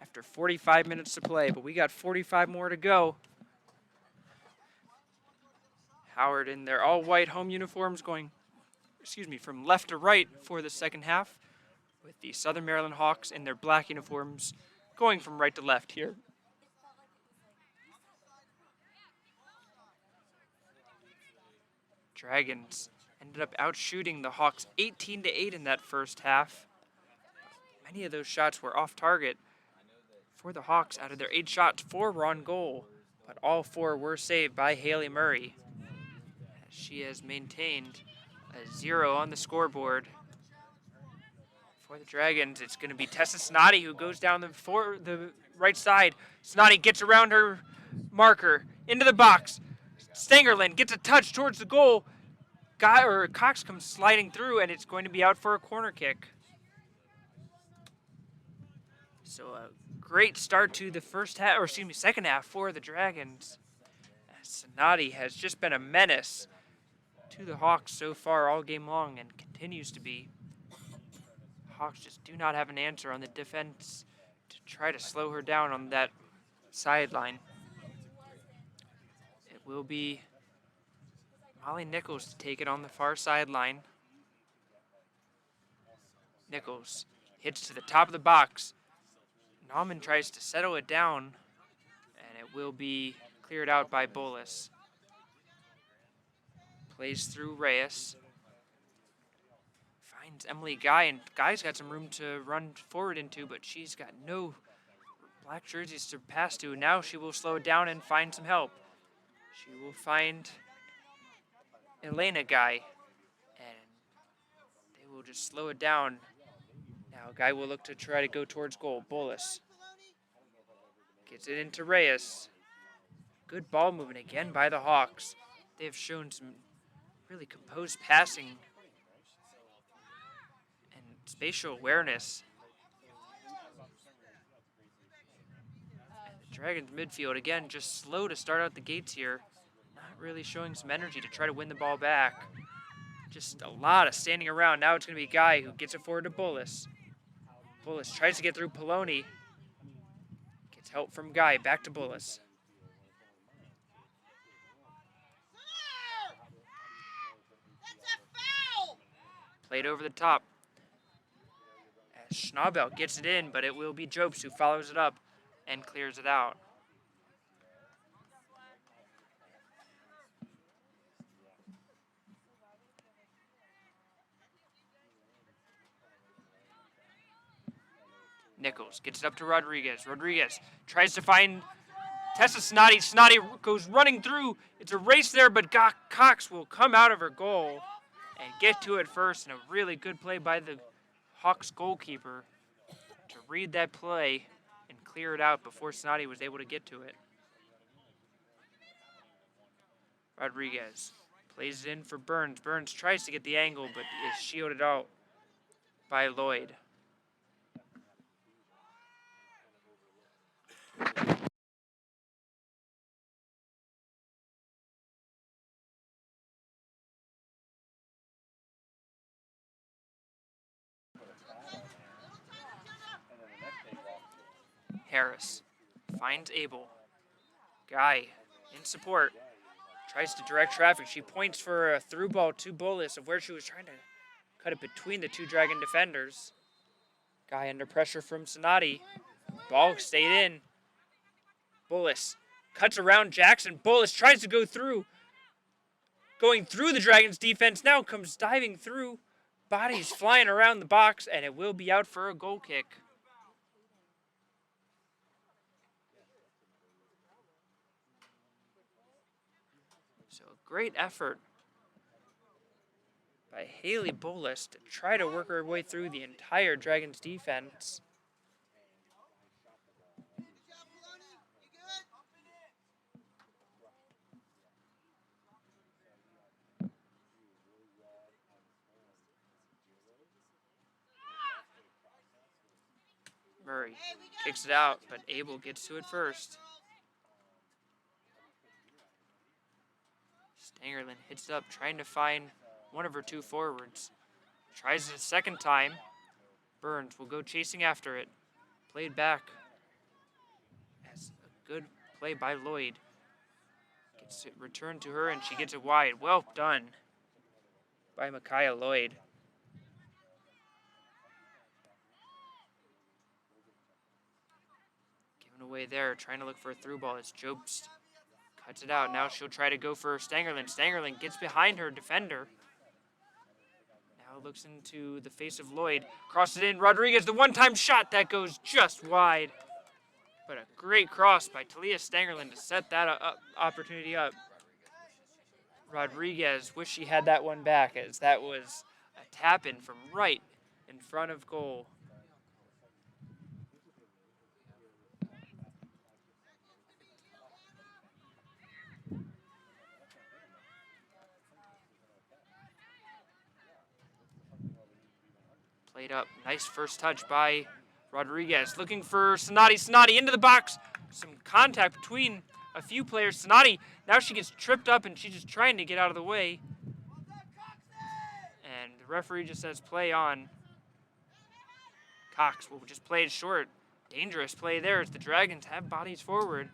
after 45 minutes to play, but we got 45 more to go. Howard in their all-white home uniforms going, from left to right for the second half, with the Southern Maryland Hawks in their black uniforms going from right to left here. Dragons ended up outshooting the Hawks 18-8 in that first half. Many of those shots were off target for the Hawks. Out of their 8 shots, 4 were on goal, but all 4 were saved by Haley Murray. She has maintained a 0 on the scoreboard. For the Dragons, it's going to be Tessa Snoddy who goes down the right side. Snoddy gets around her marker into the box. Stangerlin gets a touch towards the goal. Cox comes sliding through, and it's going to be out for a corner kick. So a great start to the second half for the Dragons. Snoddy has just been a menace to the Hawks so far all game long and continues to be. Hawks just do not have an answer on the defense to try to slow her down on that sideline. It will be Molly Nichols to take it on the far sideline. Nichols hits to the top of the box. Nauman tries to settle it down, and it will be cleared out by Bolus. Plays through Reyes. Finds Emily Guy, and Guy's got some room to run forward into, but she's got no black jerseys to pass to. Now she will slow it down and find some help. She will find Elena Guy, and they will just slow it down. Now Guy will look to try to go towards goal. Bolus gets it into Reyes. Good ball movement again by the Hawks. They have shown some really composed passing and spatial awareness. And the Dragons midfield, again, just slow to start out the gates here. Not really showing some energy to try to win the ball back. Just a lot of standing around. Now it's going to be Guy who gets it forward to Bolus. Bolus tries to get through Poloni. Gets help from Guy. Back to Bolus. Played over the top. As Schnabel gets it in, but it will be Jobs who follows it up and clears it out. Nichols gets it up to Rodriguez. Rodriguez tries to find Tessa Snoddy. Snoddy goes running through. It's a race there, but Cox will come out of her goal and get to it first. And a really good play by the Hawks goalkeeper to read that play and clear it out before Snoddy was able to get to it. Rodriguez plays it in for Burns. Burns tries to get the angle, but is shielded out by Lloyd. Harris finds Abel. Guy in support. Tries to direct traffic. She points for a through ball to Bolus of where she was trying to cut it between the 2 Dragon defenders. Guy under pressure from Sonati. Ball stayed in. Bolus cuts around Jackson. Bolus tries to go through. Going through the Dragons defense. Now comes diving through. Bodies flying around the box, and it will be out for a goal kick. So a great effort by Haley Bolus to try to work her way through the entire Dragons defense. Murray kicks it out, but Abel gets to it first. Stangerlin hits up, trying to find one of her two forwards. Tries it a second time. Burns will go chasing after it. Played back. As a good play by Lloyd. Gets it returned to her, and she gets it wide. Well done by Micaiah Lloyd. Given away there, trying to look for a through ball as Jobst cuts it out. Now she'll try to go for Stangerlin. Stangerlin gets behind her defender. Now looks into the face of Lloyd. Crosses it in. Rodriguez, the one-time shot that goes just wide. But a great cross by Talia Stangerlin to set that opportunity up. Rodriguez wish she had that one back, as that was a tap-in from right in front of goal. Played up. Nice first touch by Rodriguez. Looking for Sonati. Sonati into the box. Some contact between a few players. Sonati, now she gets tripped up and she's just trying to get out of the way. And the referee just says play on. Cox will just play it short. Dangerous play there as the Dragons have bodies forward.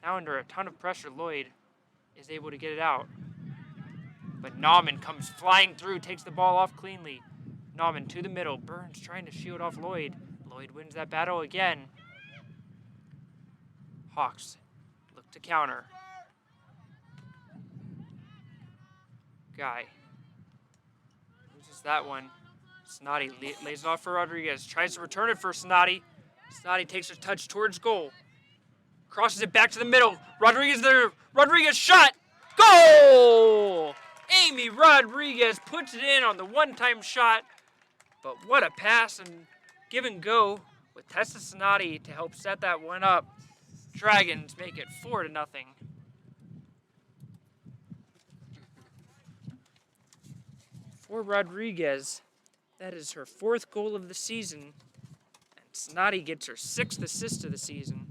Now under a ton of pressure, Lloyd is able to get it out. But Nauman comes flying through, takes the ball off cleanly. Nauman to the middle. Burns trying to shield off Lloyd. Lloyd wins that battle again. Hawks look to counter. Guy loses that one. Sonati lays it off for Rodriguez. Tries to return it for Sonati. Sonati takes a touch towards goal. Crosses it back to the middle. Rodriguez there. Rodriguez shot. Goal! Amy Rodriguez puts it in on the one-time shot. But what a pass and give and go with Tessa Sonati to help set that one up. Dragons make it 4-0. For Rodriguez, that is her 4th goal of the season. And Sonati gets her 6th assist of the season.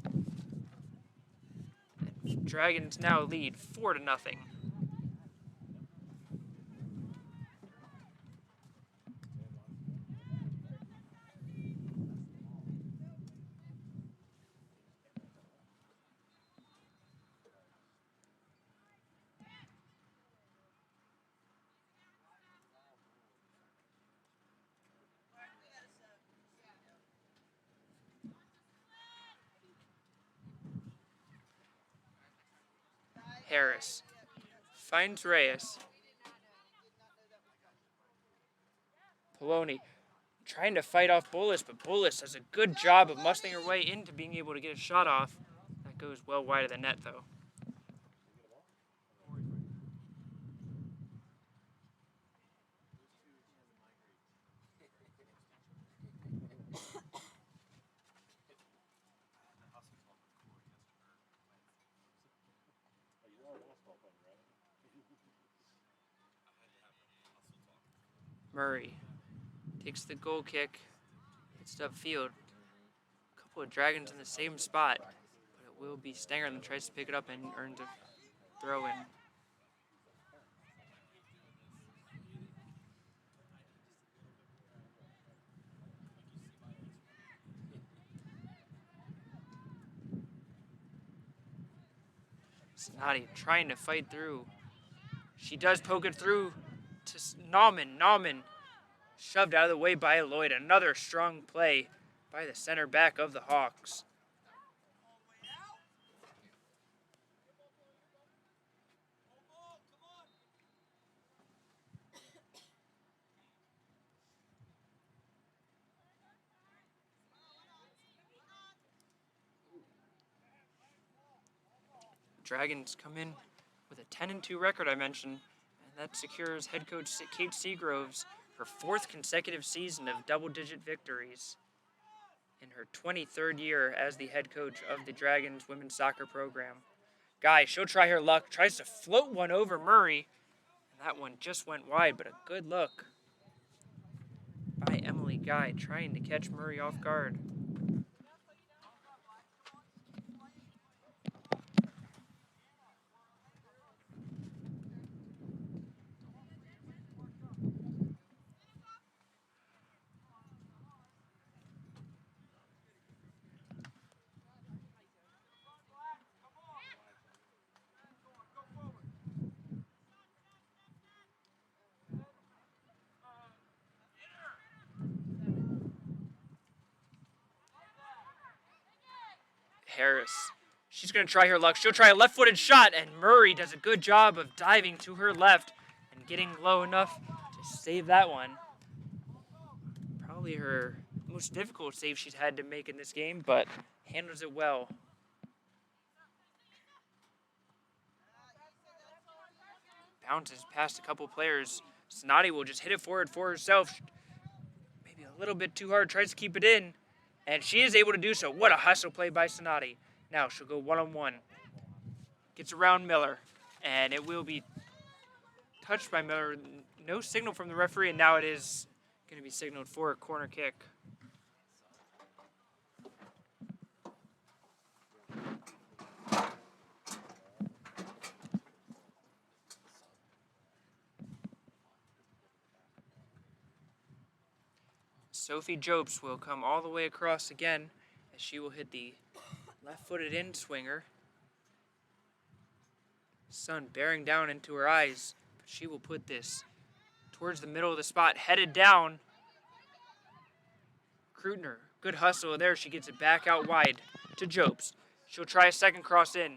And Dragons now lead 4-0. Harris finds Reyes. Poloni trying to fight off Bullis, but Bullis does a good job of muscling her way into being able to get a shot off. That goes well wide of the net, though. Murray takes the goal kick, hits it upfield. A couple of Dragons in the same spot, but it will be Stanger that tries to pick it up and earns a throw in. Sonati trying to fight through. She does poke it through to Nauman. Nauman shoved out of the way by Lloyd. Another strong play by the center back of the Hawks. Dragons come in with a 10-2 record, I mentioned, and that secures head coach Kate Seagroves her 4th consecutive season of double-digit victories in her 23rd year as the head coach of the Dragons women's soccer program. Guy, she'll try her luck, tries to float one over Murray, and that one just went wide, but a good look by Emily Guy, trying to catch Murray off guard. Harris. She's going to try her luck. She'll try a left-footed shot, and Murray does a good job of diving to her left and getting low enough to save that one. Probably her most difficult save she's had to make in this game, but handles it well. Bounces past a couple players. Snotty will just hit it forward for herself. Maybe a little bit too hard, tries to keep it in, and she is able to do so. What a hustle play by Snotty. Now she'll go one-on-one. Gets around Miller, and it will be touched by Miller. No signal from the referee, and now it is going to be signaled for a corner kick. Sophie Jopes will come all the way across again as she will hit the left-footed in swinger. Sun bearing down into her eyes, but she will put this towards the middle of the spot, headed down. Krutner, good hustle there. She gets it back out wide to Jopes. She'll try a second cross in.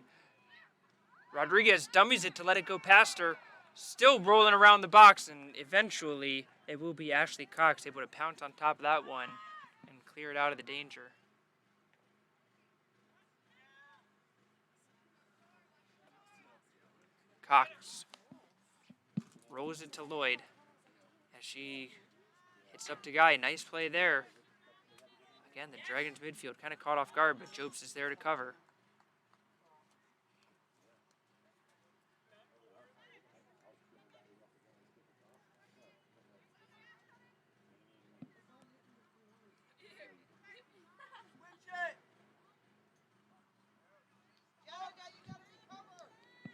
Rodriguez dummies it to let it go past her. Still rolling around the box, and eventually it will be Ashley Cox able to pounce on top of that one and clear it out of the danger. Cox rolls it to Lloyd as she hits up to Guy. Nice play there. Again, the Dragons midfield kind of caught off guard, but Jopes is there to cover.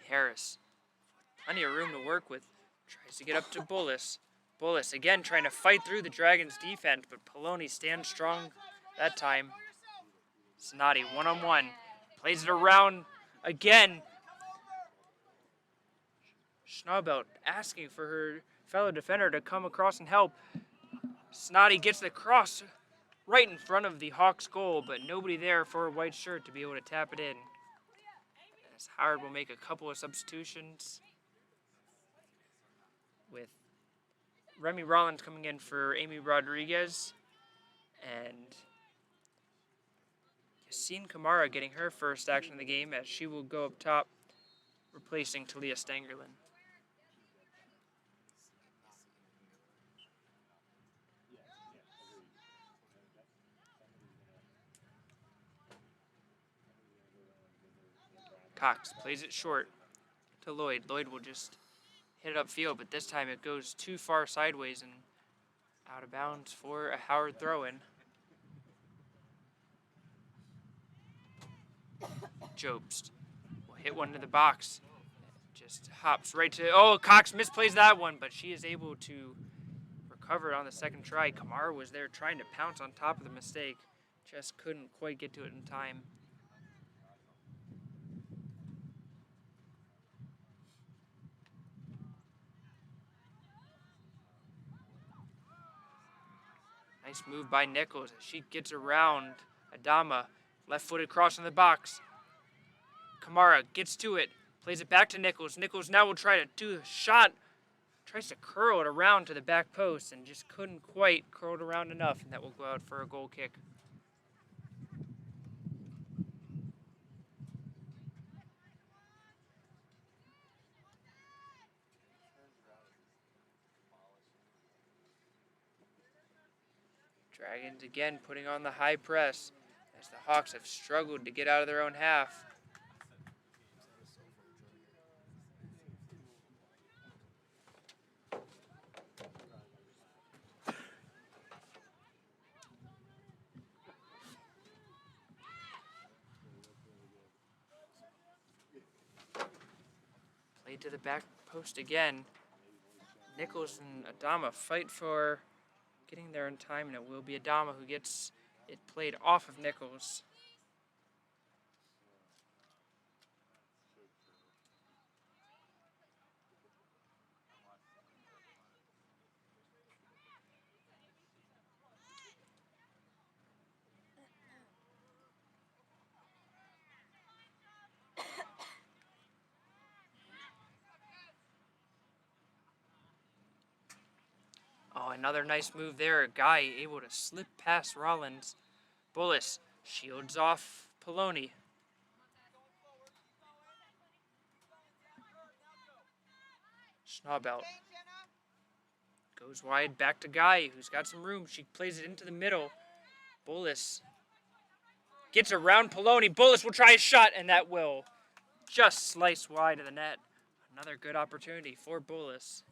Harris, plenty of room to work with, tries to get up to Bullis. Bullis again trying to fight through the Dragons defense, but Poloni stands strong that time. Snotty one-on-one, plays it around again. Schnaubelt asking for her fellow defender to come across and help. Snotty gets the cross right in front of the Hawks goal, but nobody there for a white shirt to be able to tap it in. As Howard will make a couple of substitutions, with Remy Rollins coming in for Amy Rodriguez and Yassine Kamara getting her first action of the game as she will go up top, replacing Talia Stangerlin. Cox plays it short to Lloyd. Lloyd will just hit it upfield, but this time it goes too far sideways and out of bounds for a Howard throw-in. Jobst will hit one to the box. Just hops right to, oh, Cox misplays that one, but she is able to recover it on the second try. Kamara was there trying to pounce on top of the mistake. Just couldn't quite get to it in time. Nice move by Nichols as she gets around Adama. Left-footed cross in the box. Kamara gets to it. Plays it back to Nichols. Nichols now will try to do a shot. Tries to curl it around to the back post and just couldn't quite curl it around enough. And that will go out for a goal kick. Dragons again putting on the high press as the Hawks have struggled to get out of their own half. Played to the back post again. Nichols and Adama fight for getting there in time, and it will be Adama who gets it played off of Nichols. another nice move there. Guy able to slip past Rollins. Bullis shields off Poloni. Schnabelt goes wide, back to Guy, who's got some room. She plays it into the middle. Bullis gets around Poloni. Bullis will try a shot, and that will just slice wide of the net. Another good opportunity for Bullis.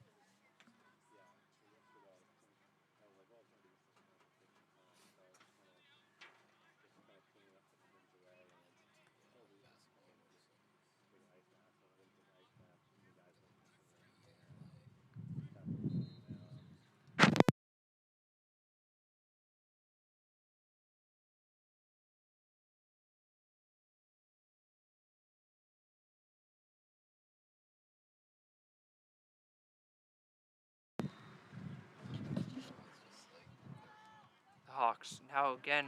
The Hawks now again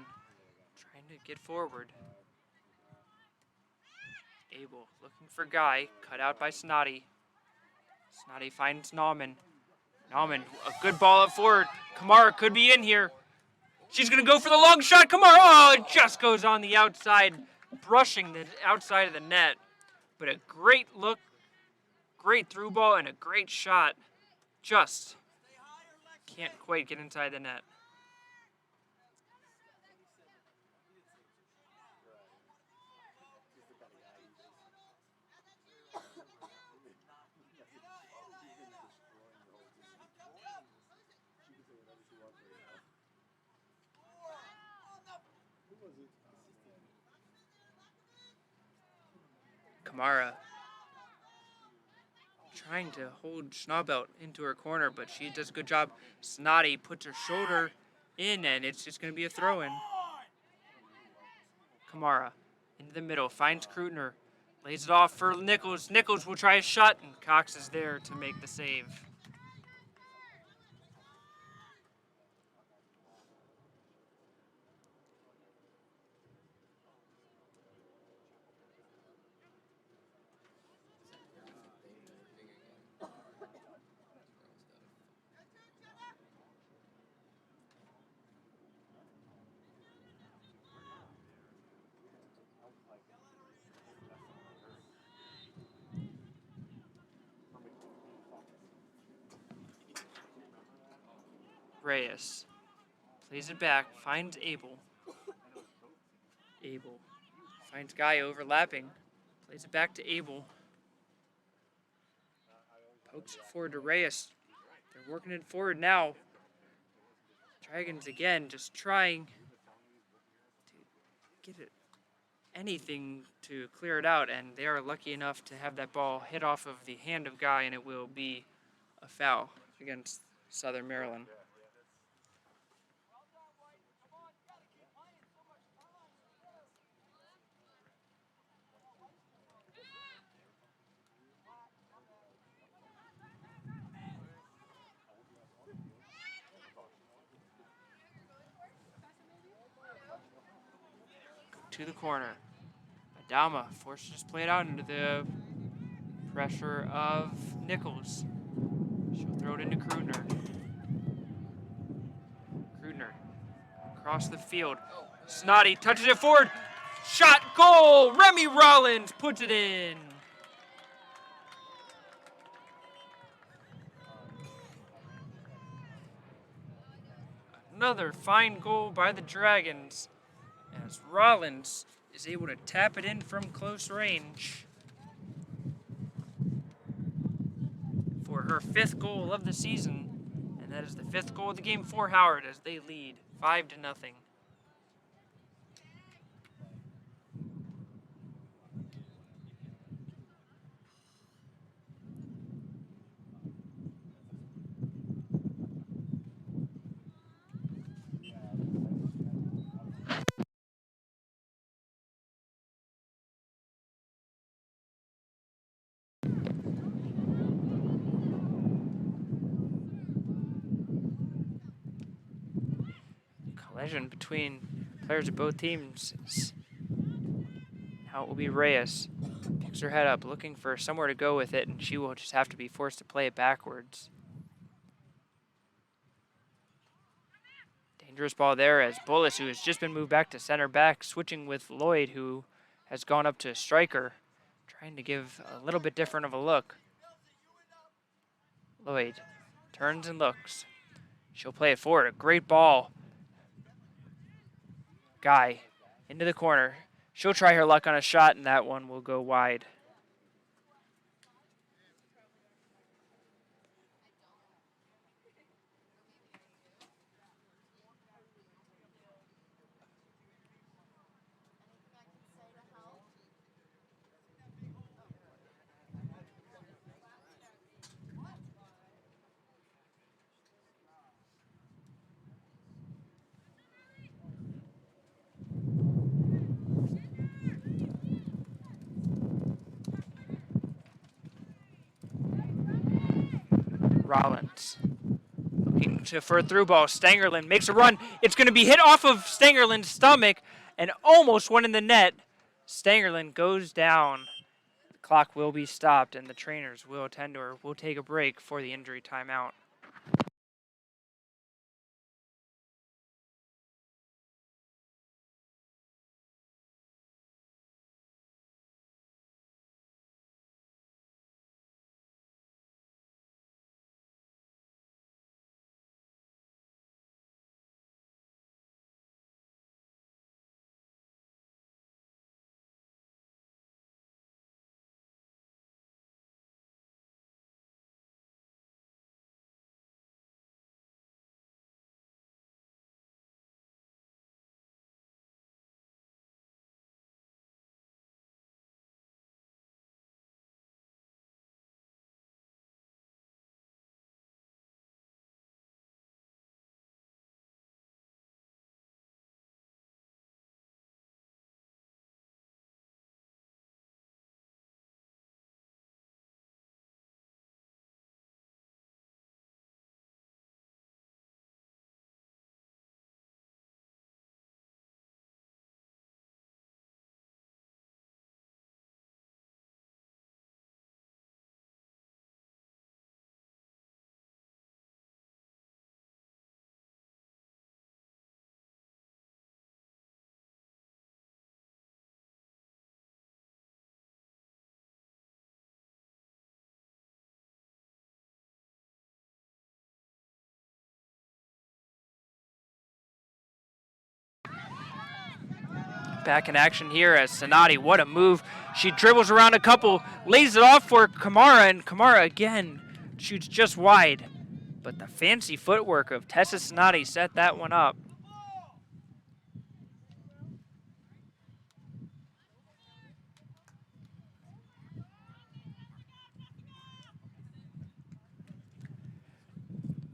trying to get forward. Abel looking for Guy, cut out by Snotty. Snotty finds Nauman. Nauman, a good ball up forward. Kamara could be in here. She's going to go for the long shot. Kamara, oh, it just goes on the outside, brushing the outside of the net. But a great look, great through ball, and a great shot. Just can't quite get inside the net. Kamara trying to hold Schnabelt into her corner, but she does a good job. Snotty puts her shoulder in, and it's just going to be a throw-in. Kamara into the middle, finds Krutner, lays it off for Nichols. Nichols will try a shot, and Cox is there to make the save. Reyes plays it back, finds Abel. Abel finds Guy overlapping, plays it back to Abel. Pokes it forward to Reyes. They're working it forward now. Dragons again, just trying to get it, anything to clear it out, and they are lucky enough to have that ball hit off of the hand of Guy, and it will be a foul against Southern Maryland. To the corner. Adama forces to play it out into the pressure of Nichols. She'll throw it into Krutner. Krutner across the field. Snotty touches it forward. Shot, goal! Remy Rollins puts it in. Another fine goal by the Dragons, as Rollins is able to tap it in from close range for her 5th goal of the season, and that is the 5th goal of the game for Howard as they lead 5-0. Collision between players of both teams. Now it will be Reyes. Picks her head up, looking for somewhere to go with it, and she will just have to be forced to play it backwards. Dangerous ball there as Bullis, who has just been moved back to center back, switching with Lloyd, who has gone up to striker, trying to give a little bit different of a look. Lloyd turns and looks. She'll play it forward. A great ball. Guy into the corner. She'll try her luck on a shot, and that one will go wide. Rollins looking for a through ball. Stangerlin makes a run. It's going to be hit off of Stangerlin's stomach and almost went in the net. Stangerlin goes down. The clock will be stopped, and the trainers will attend to her. We'll take a break for the injury timeout. Back in action here as Sonati, what a move. She dribbles around a couple, lays it off for Kamara, and Kamara again shoots just wide. But the fancy footwork of Tessa Sonati set that one up.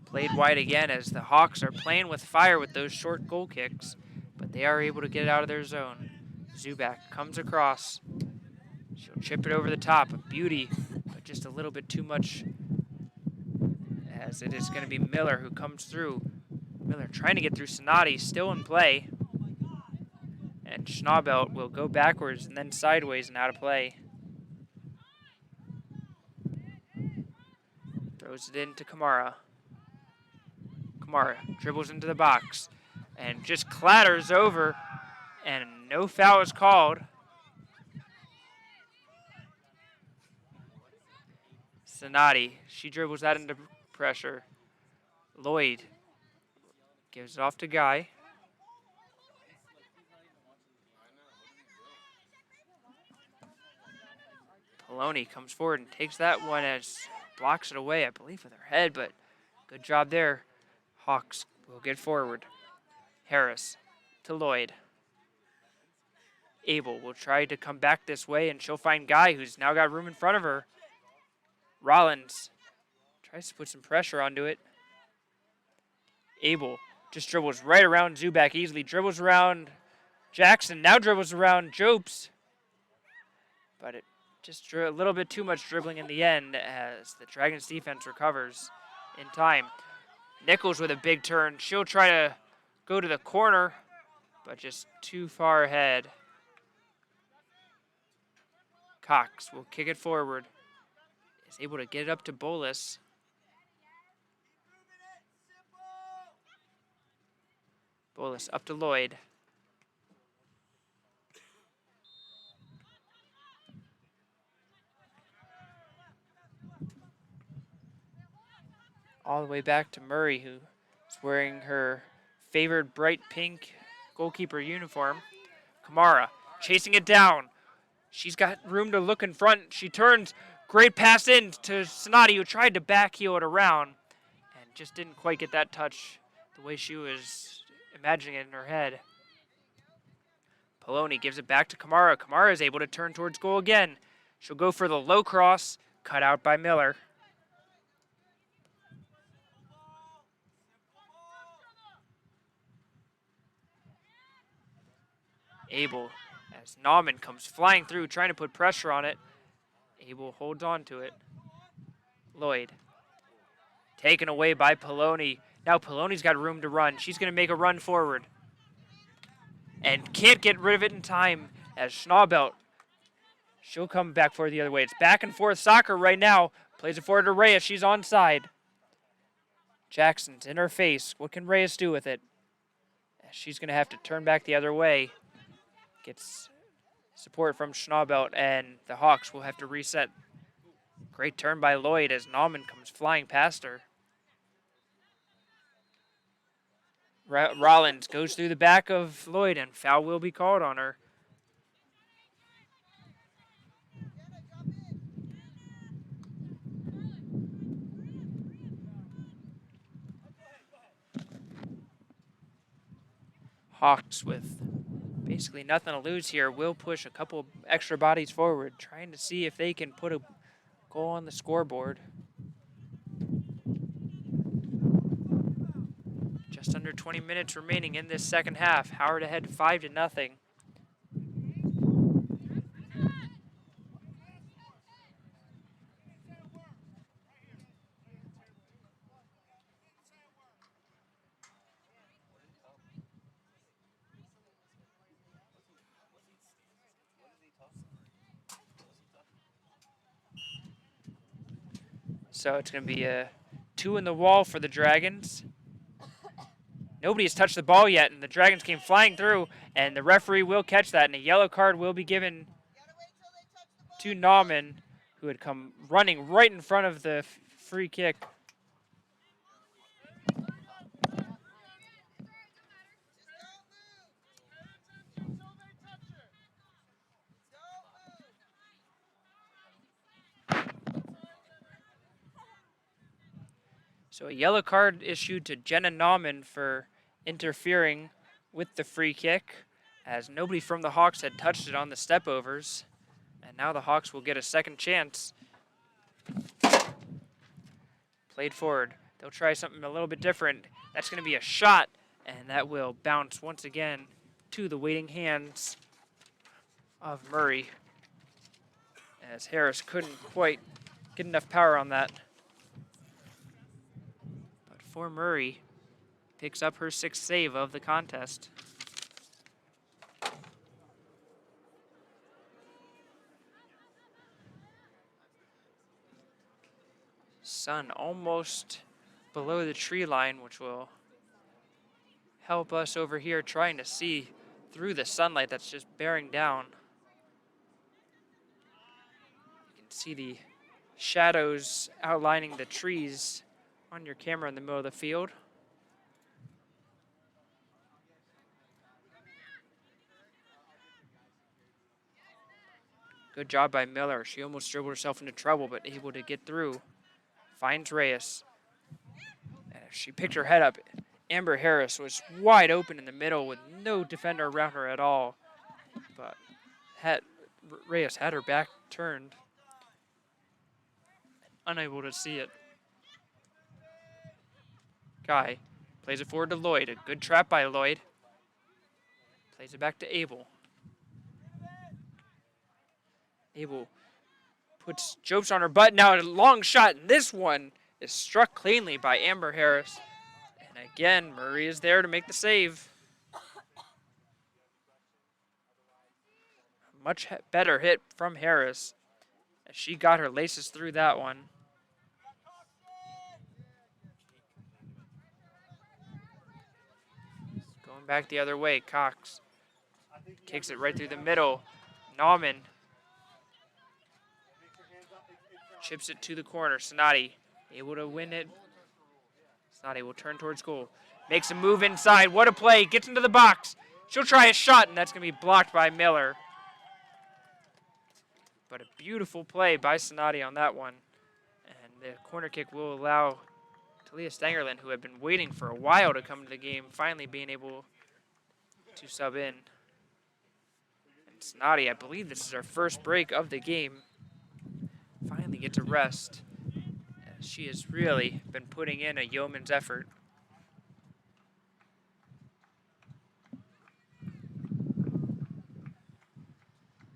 Played wide again as the Hawks are playing with fire with those short goal kicks, but they are able to get it out of their zone. Zubak comes across. She'll chip it over the top. A beauty, but just a little bit too much, as it is going to be Miller who comes through. Miller trying to get through Sonati, still in play. And Schnabelt will go backwards and then sideways and out of play. Throws it into Kamara. Kamara dribbles into the box and just clatters over, and no foul is called. Sonati, she dribbles that into pressure. Lloyd gives it off to Guy. Poloni comes forward and takes that one as blocks it away, I believe, with her head, but good job there. Hawks will get forward. Harris to Lloyd. Abel will try to come back this way, and she'll find Guy, who's now got room in front of her. Rollins tries to put some pressure onto it. Abel just dribbles right around Zubak easily. Dribbles around Jackson. Now dribbles around Jopes. But it just a little bit too much dribbling in the end as the Dragons defense recovers in time. Nichols with a big turn. She'll try to go to the corner, but just too far ahead. Cox will kick it forward. Is able to get it up to Bolus. Bolus up to Lloyd. All the way back to Murray, who is wearing her favored bright pink goalkeeper uniform. Kamara chasing it down. She's got room to look in front. She turns. Great pass in to Sonati, who tried to backheel it around and just didn't quite get that touch the way she was imagining it in her head. Poloni gives it back to Kamara. Kamara is able to turn towards goal again. She'll go for the low cross, cut out by Miller. Abel, as Nauman comes flying through, trying to put pressure on it. Abel holds on to it. Lloyd, taken away by Poloni. Now Poloni's got room to run. She's going to make a run forward. And can't get rid of it in time as Schnaubelt. She'll come back for the other way. It's back and forth soccer right now. Plays it forward to Reyes. She's onside. Jackson's in her face. What can Reyes do with it? She's going to have to turn back the other way. Gets support from Schnaubelt, and the Hawks will have to reset. Great turn by Lloyd as Nauman comes flying past her. Rollins goes through the back of Lloyd, and foul will be called on her. Hawks, with basically nothing to lose here, will push a couple extra bodies forward, trying to see if they can put a goal on the scoreboard. Just under 20 minutes remaining in this second half. Howard ahead 5-0. So it's going to be a 2 in the wall for the Dragons. Nobody's touched the ball yet, and the Dragons came flying through, and the referee will catch that, and a yellow card will be given to Nauman, who had come running right in front of the free kick. So a yellow card issued to Jenna Nauman for interfering with the free kick, as nobody from the Hawks had touched it on the stepovers. And now the Hawks will get a second chance. Played forward. They'll try something a little bit different. That's going to be a shot, and that will bounce once again to the waiting hands of Murray, as Harris couldn't quite get enough power on that. But for Murray, picks up her 6th save of the contest. Sun almost below the tree line, which will help us over here trying to see through the sunlight that's just bearing down. You can see the shadows outlining the trees on your camera in the middle of the field. Good job by Miller. She almost dribbled herself into trouble, but able to get through. Finds Reyes. And if she picked her head up, Amber Harris was wide open in the middle with no defender around her at all. But Reyes had her back turned, unable to see it. Guy plays it forward to Lloyd. A good trap by Lloyd. Plays it back to Abel. Abel puts Jobs on her butt. Now a long shot, and this one is struck cleanly by Amber Harris. And again, Murray is there to make the save. Much better hit from Harris, as she got her laces through that one. Going Going back the other way, Cox kicks it right through the middle. Nauman chips it to the corner. Sonati able to win it. Sonati will turn towards goal. Makes a move inside. What a play. Gets into the box. She'll try a shot, and that's going to be blocked by Miller. But a beautiful play by Sonati on that one. And the corner kick will allow Talia Stangerlin, who had been waiting for a while to come to the game, finally being able to sub in. And Sonati, I believe this is our first break of the game, finally gets a rest. As she has really been putting in a yeoman's effort.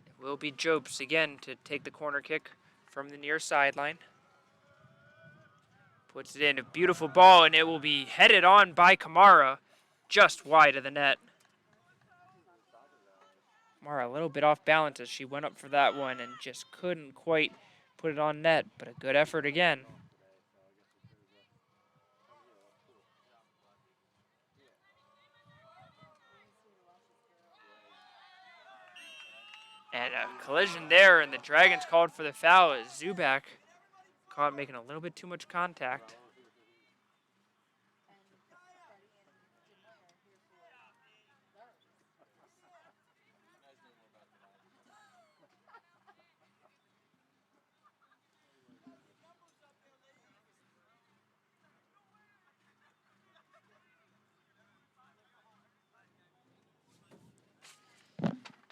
It will be Jopes again to take the corner kick from the near sideline. Puts it in, a beautiful ball, and it will be headed on by Kamara, just wide of the net. Kamara a little bit off balance as she went up for that one and just couldn't quite put it on net, but a good effort again. And a collision there, and the Dragons called for the foul as Zubak caught making a little bit too much contact.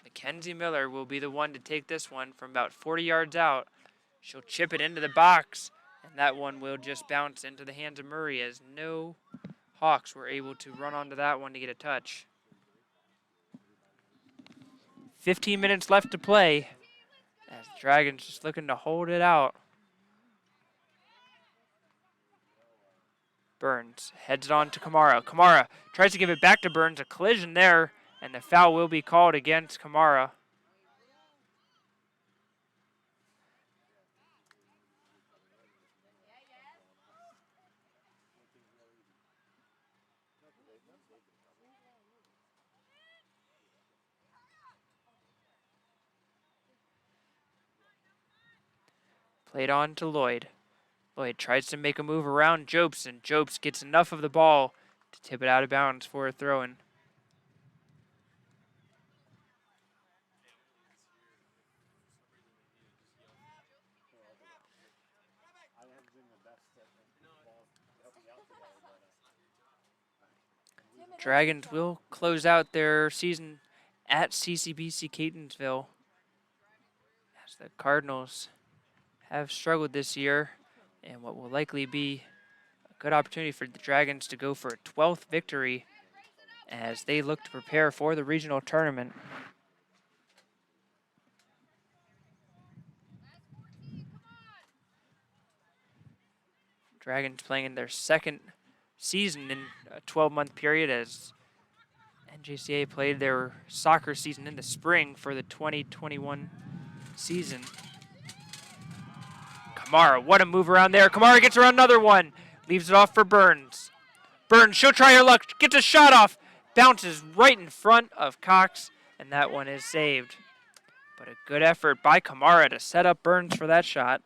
Mackenzie Miller will be the one to take this one from about 40 yards out. She'll chip it into the box, and that one will just bounce into the hands of Murray as no Hawks were able to run onto that one to get a touch. 15 minutes left to play as the Dragons just looking to hold it out. Burns heads it on to Kamara. Kamara tries to give it back to Burns, a collision there, and the foul will be called against Kamara. Played on to Lloyd. Lloyd tries to make a move around Jopes, and Jopes gets enough of the ball to tip it out of bounds for a throw-in. Dragons will close out their season at CCBC Catonsville as the Cardinals have struggled this year, and what will likely be a good opportunity for the Dragons to go for a 12th victory as they look to prepare for the regional tournament. Dragons playing in their second season in a 12-month period as NJCA played their soccer season in the spring for the 2021 season. Kamara, what a move around there. Kamara gets around another one. Leaves it off for Burns. Burns, she'll try her luck. Gets a shot off. Bounces right in front of Cox, and that one is saved. But a good effort by Kamara to set up Burns for that shot.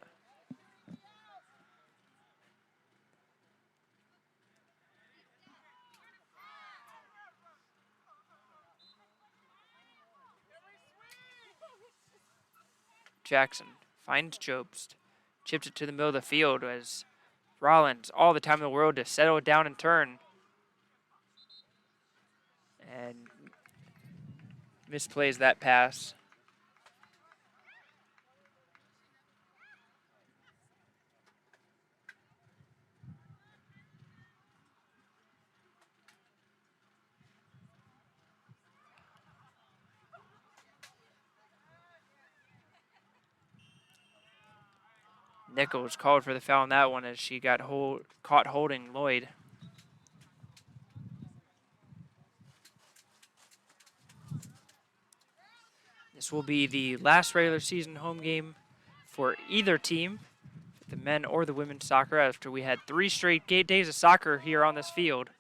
Jackson finds Jobst. Chips it to the middle of the field as Rollins, all the time in the world to settle it down and turn. And misplays that pass. Nichols called for the foul on that one as she got caught holding Lloyd. This will be the last regular season home game for either team, the men or the women's soccer, after we had 3 straight days of soccer here on this field,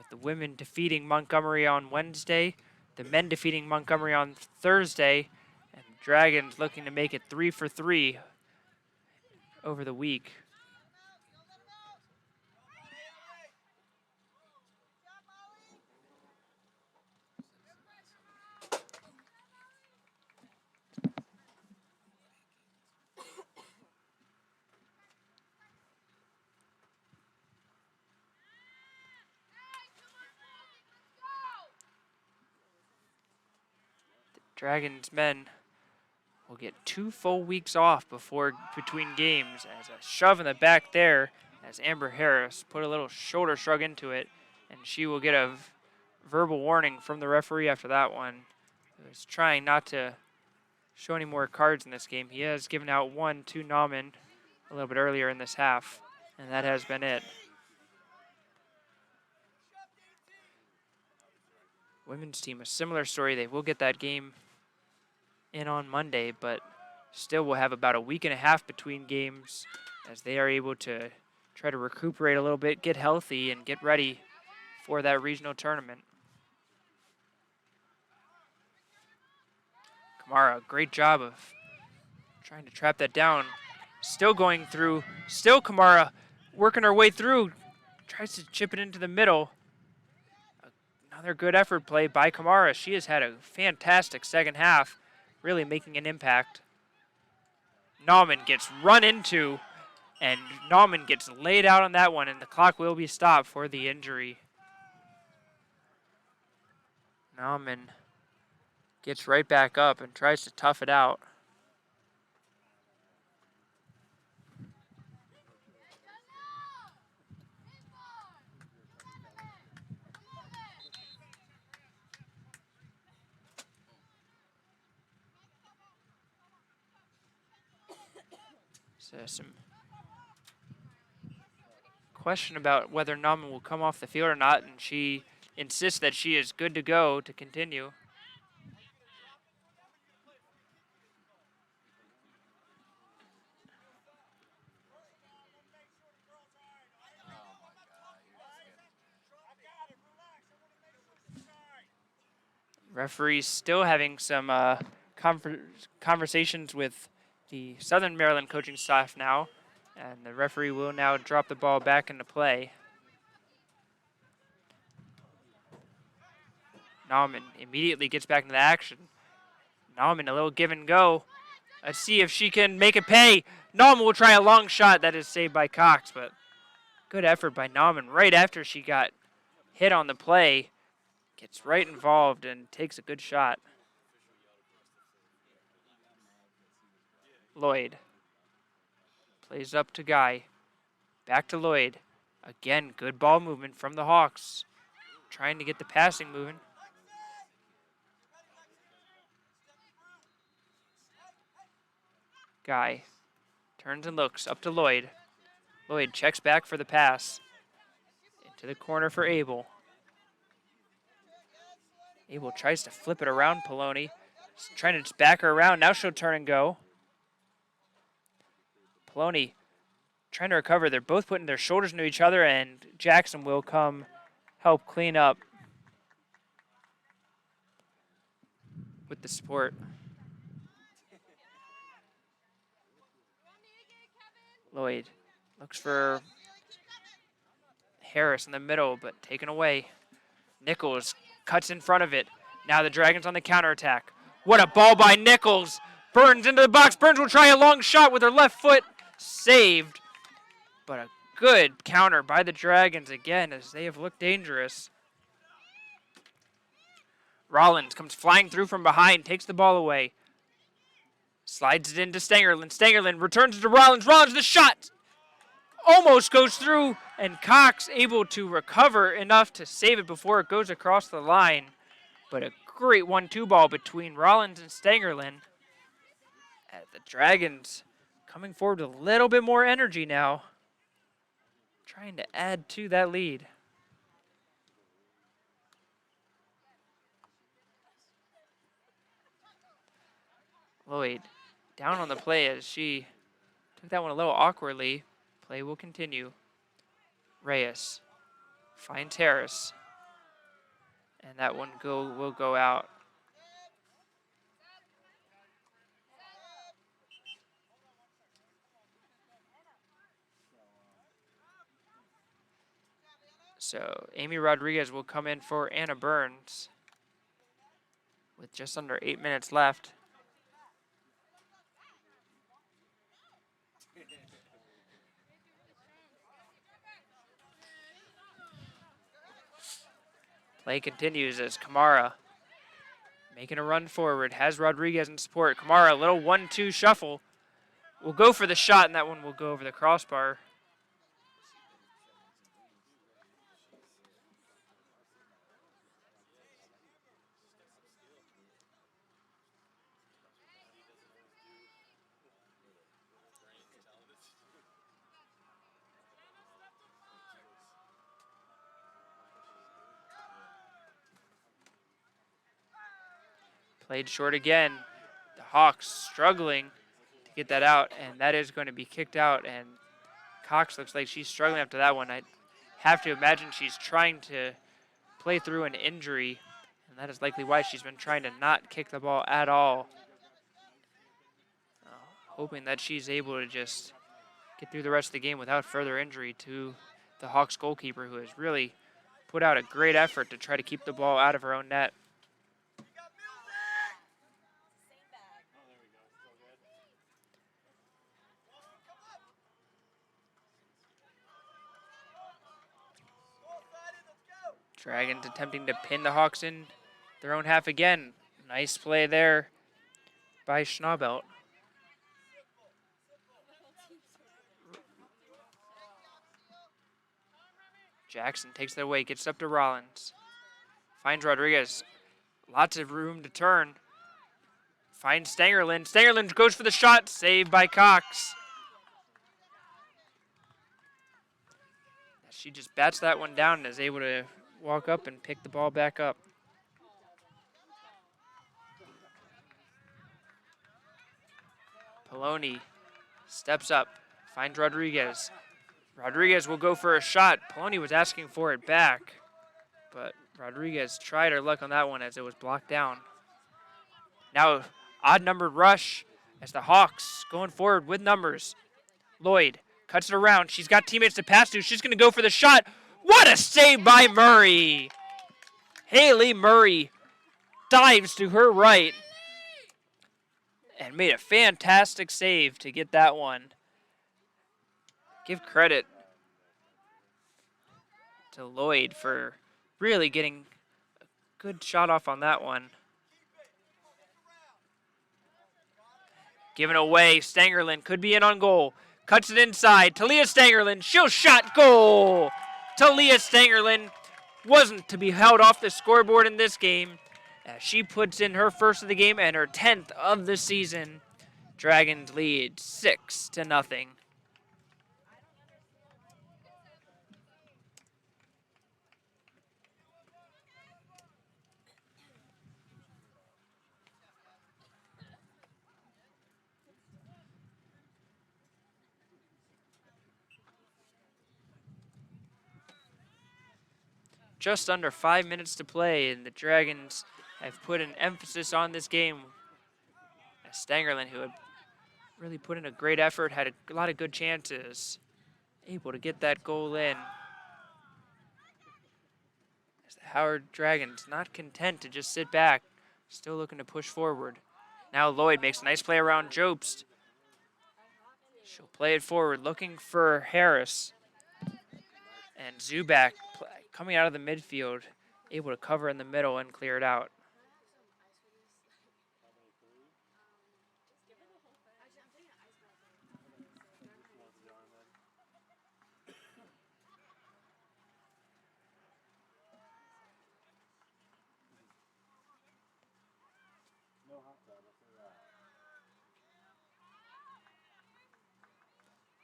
with the women defeating Montgomery on Wednesday, the men defeating Montgomery on Thursday, and the Dragons looking to make it 3 for 3 over the week. Dragons men will get 2 full weeks off between games, as a shove in the back there as Amber Harris put a little shoulder shrug into it, and she will get a verbal warning from the referee after that one. He was trying not to show any more cards in this game. He has given out one to Nauman a little bit earlier in this half, and that has been it. Women's team, a similar story. They will get that game in on Monday, but still will have about a week and a half between games as they are able to try to recuperate a little bit, get healthy, and get ready for that regional tournament. Kamara, great job of trying to trap that down. Still going through, still Kamara working her way through, tries to chip it into the middle. Another good effort play by Kamara. She has had a fantastic second half, really making an impact. Nauman gets run into, and Nauman gets laid out on that one, and the clock will be stopped for the injury. Nauman gets right back up and tries to tough it out. So some question about whether Nauman will come off the field or not, and she insists that she is good to go to continue. Referees still having some conversations with the Southern Maryland coaching staff now, and the referee will now drop the ball back into play. Nauman immediately gets back into the action. Nauman, a little give and go. Let's see if she can make it pay. Nauman will try a long shot. That is saved by Cox, but good effort by Nauman right after she got hit on the play. Gets right involved and takes a good shot. Lloyd plays up to Guy. Back to Lloyd. Again, good ball movement from the Hawks. Trying to get the passing moving. Guy turns and looks up to Lloyd. Lloyd checks back for the pass. Into the corner for Abel. Abel tries to flip it around Poloni. Trying to just back her around. Now she'll turn and go. Poloni trying to recover. They're both putting their shoulders into each other, and Jackson will come help clean up with the support. Lloyd looks for Harris in the middle, but taken away. Nichols cuts in front of it. Now the Dragons on the counterattack. What a ball by Nichols. Burns into the box. Burns will try a long shot with her left foot. Saved. But a good counter by the Dragons again as they have looked dangerous. Rollins comes flying through from behind, takes the ball away. Slides it into Stangerlin. Stangerlin returns it to Rollins. Rollins, the shot almost goes through, and Cox able to recover enough to save it before it goes across the line. But a great 1-2 ball between Rollins and Stangerlin. The Dragons coming forward with a little bit more energy now, trying to add to that lead. Lloyd down on the play as she took that one a little awkwardly. Play will continue. Reyes finds Harris. And that one will go out. So Amy Rodriguez will come in for Anna Burns with just under 8 minutes left. Play continues as Kamara making a run forward, has Rodriguez in support. Kamara, a little 1-2 shuffle. Will go for the shot, and that one will go over the crossbar. Played short again. The Hawks struggling to get that out, and that is going to be kicked out. And Cox looks like she's struggling after that one. I have to imagine she's trying to play through an injury, and that is likely why she's been trying to not kick the ball at all. Hoping that she's able to just get through the rest of the game without further injury to the Hawks goalkeeper, who has really put out a great effort to try to keep the ball out of her own net. Dragons attempting to pin the Hawks in their own half again. Nice play there by Schnaubelt. Jackson takes it away, gets up to Rollins. Finds Rodriguez. Lots of room to turn. Finds Stangerlin. Stangerlin goes for the shot. Saved by Cox. She just bats that one down and is able to walk up and pick the ball back up. Poloni steps up, finds Rodriguez. Rodriguez will go for a shot. Poloni was asking for it back, but Rodriguez tried her luck on that one as it was blocked down. Now, odd-numbered rush as the Hawks going forward with numbers. Lloyd cuts it around. She's got teammates to pass to. She's going to go for the shot. What a save by Murray! Haley Murray dives to her right and made a fantastic save to get that one. Give credit to Lloyd for really getting a good shot off on that one. Given away, Stangerlin could be in on goal. Cuts it inside. Talia Stangerlin, she'll shot, goal! Talia Stangerlin wasn't to be held off the scoreboard in this game as she puts in her first of the game and her 10th of the season. Dragons lead 6-0. Just under 5 minutes to play, and the Dragons have put an emphasis on this game. Stangerlin, who had really put in a great effort, had a lot of good chances, able to get that goal in. As the Howard Dragons not content to just sit back, still looking to push forward. Now Lloyd makes a nice play around Jobst. She'll play it forward, looking for Harris. And Zubak coming out of the midfield, able to cover in the middle and clear it out.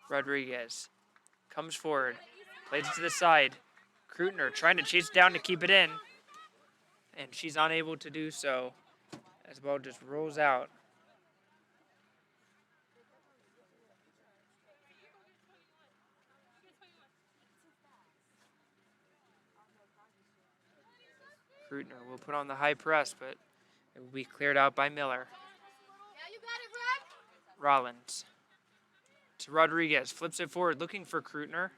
Rodriguez comes forward, plays it to the side. Krutner trying to chase it down to keep it in, and she's unable to do so as the ball just rolls out. Krutner will put on the high press, but it will be cleared out by Miller. Yeah, you got it, Brad. Rollins to Rodriguez, flips it forward, looking for Krutner.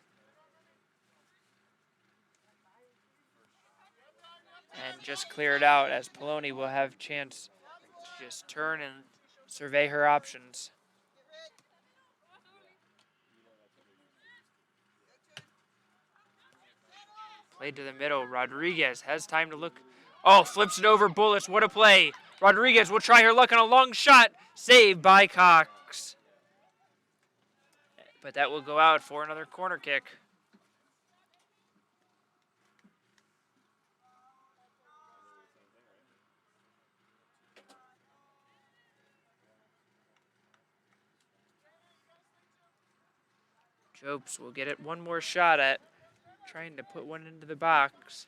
And just clear it out as Poloni will have a chance to just turn and survey her options. Played to the middle. Rodriguez has time to look. Oh, flips it over Bullis. What a play. Rodriguez will try her luck on a long shot. Saved by Cox. But that will go out for another corner kick. Jopes will get it one more shot at trying to put one into the box.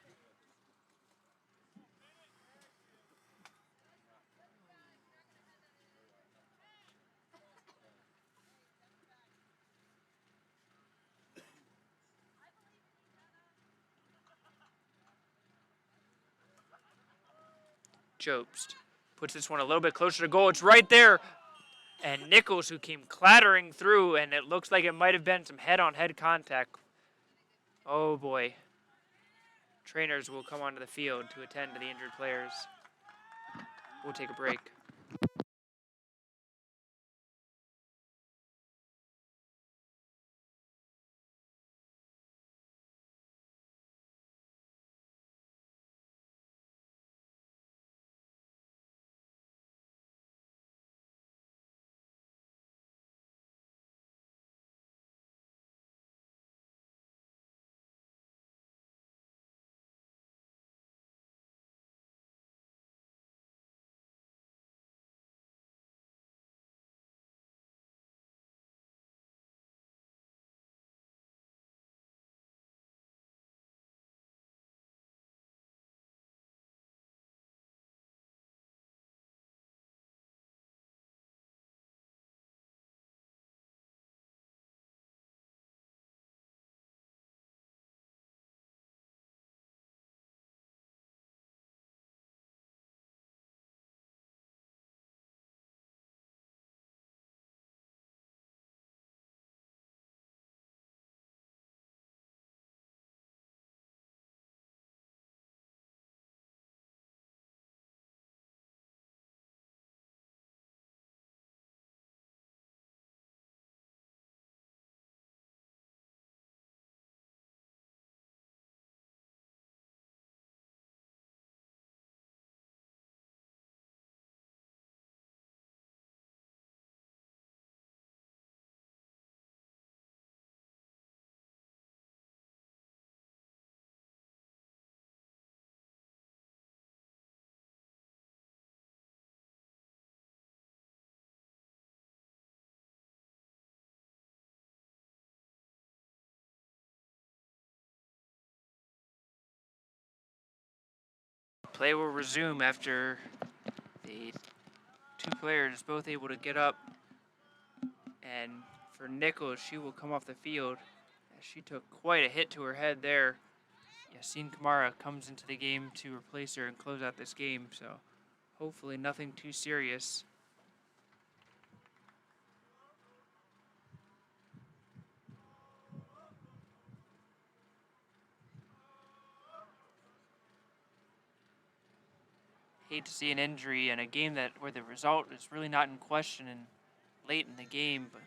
Jobst puts this one a little bit closer to goal. It's right there. And Nichols, who came clattering through, and it looks like it might have been some head-on-head contact. Oh, boy. Trainers will come onto the field to attend to the injured players. We'll take a break. Play will resume after the two players both able to get up. And for Nichols, she will come off the field. She took quite a hit to her head there. Yassine Kamara comes into the game to replace her and close out this game, so hopefully nothing too serious. Hate to see an injury in a game where the result is really not in question and late in the game, but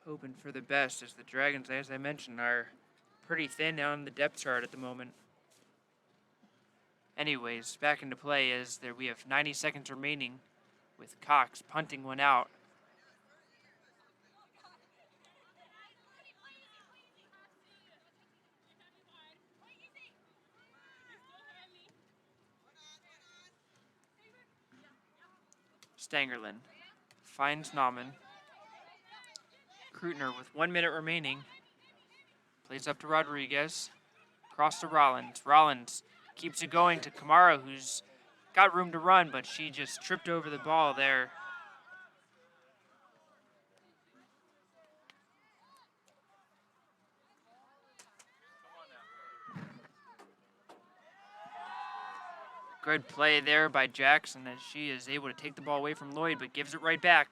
hoping for the best as the Dragons, as I mentioned, are pretty thin on the depth chart at the moment. Anyways, back into play as we have 90 seconds remaining with Cox punting one out. Stangerlin finds Nauman. Krutner with 1 minute remaining. Plays up to Rodriguez. Cross to Rollins. Rollins keeps it going to Kamara, who's got room to run, but she just tripped over the ball there. Good play there by Jackson as she is able to take the ball away from Lloyd, but gives it right back.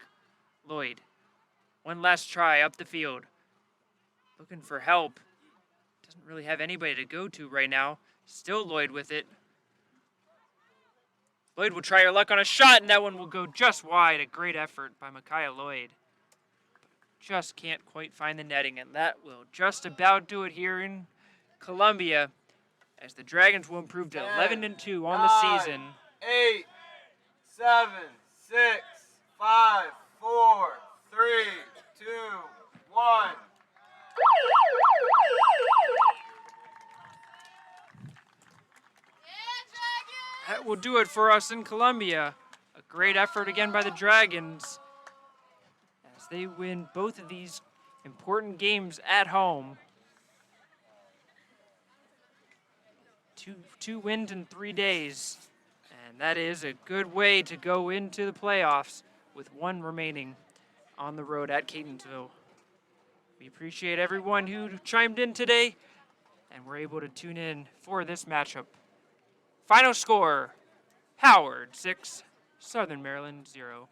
Lloyd, one last try up the field. Looking for help. Doesn't really have anybody to go to right now. Still Lloyd with it. Lloyd will try her luck on a shot, and that one will go just wide. A great effort by Micaiah Lloyd. Just can't quite find the netting, and that will just about do it here in Columbia, as the Dragons will improve to 11-2 on the season. 8, 7, 6, 5, 4, 3, 2, 1. That will do it for us in Columbia. A great effort again by the Dragons as they win both of these important games at home. Two wins in 3 days, and that is a good way to go into the playoffs with one remaining on the road at Catonsville. We appreciate everyone who chimed in today and were able to tune in for this matchup. Final score, Howard 6, Southern Maryland 0.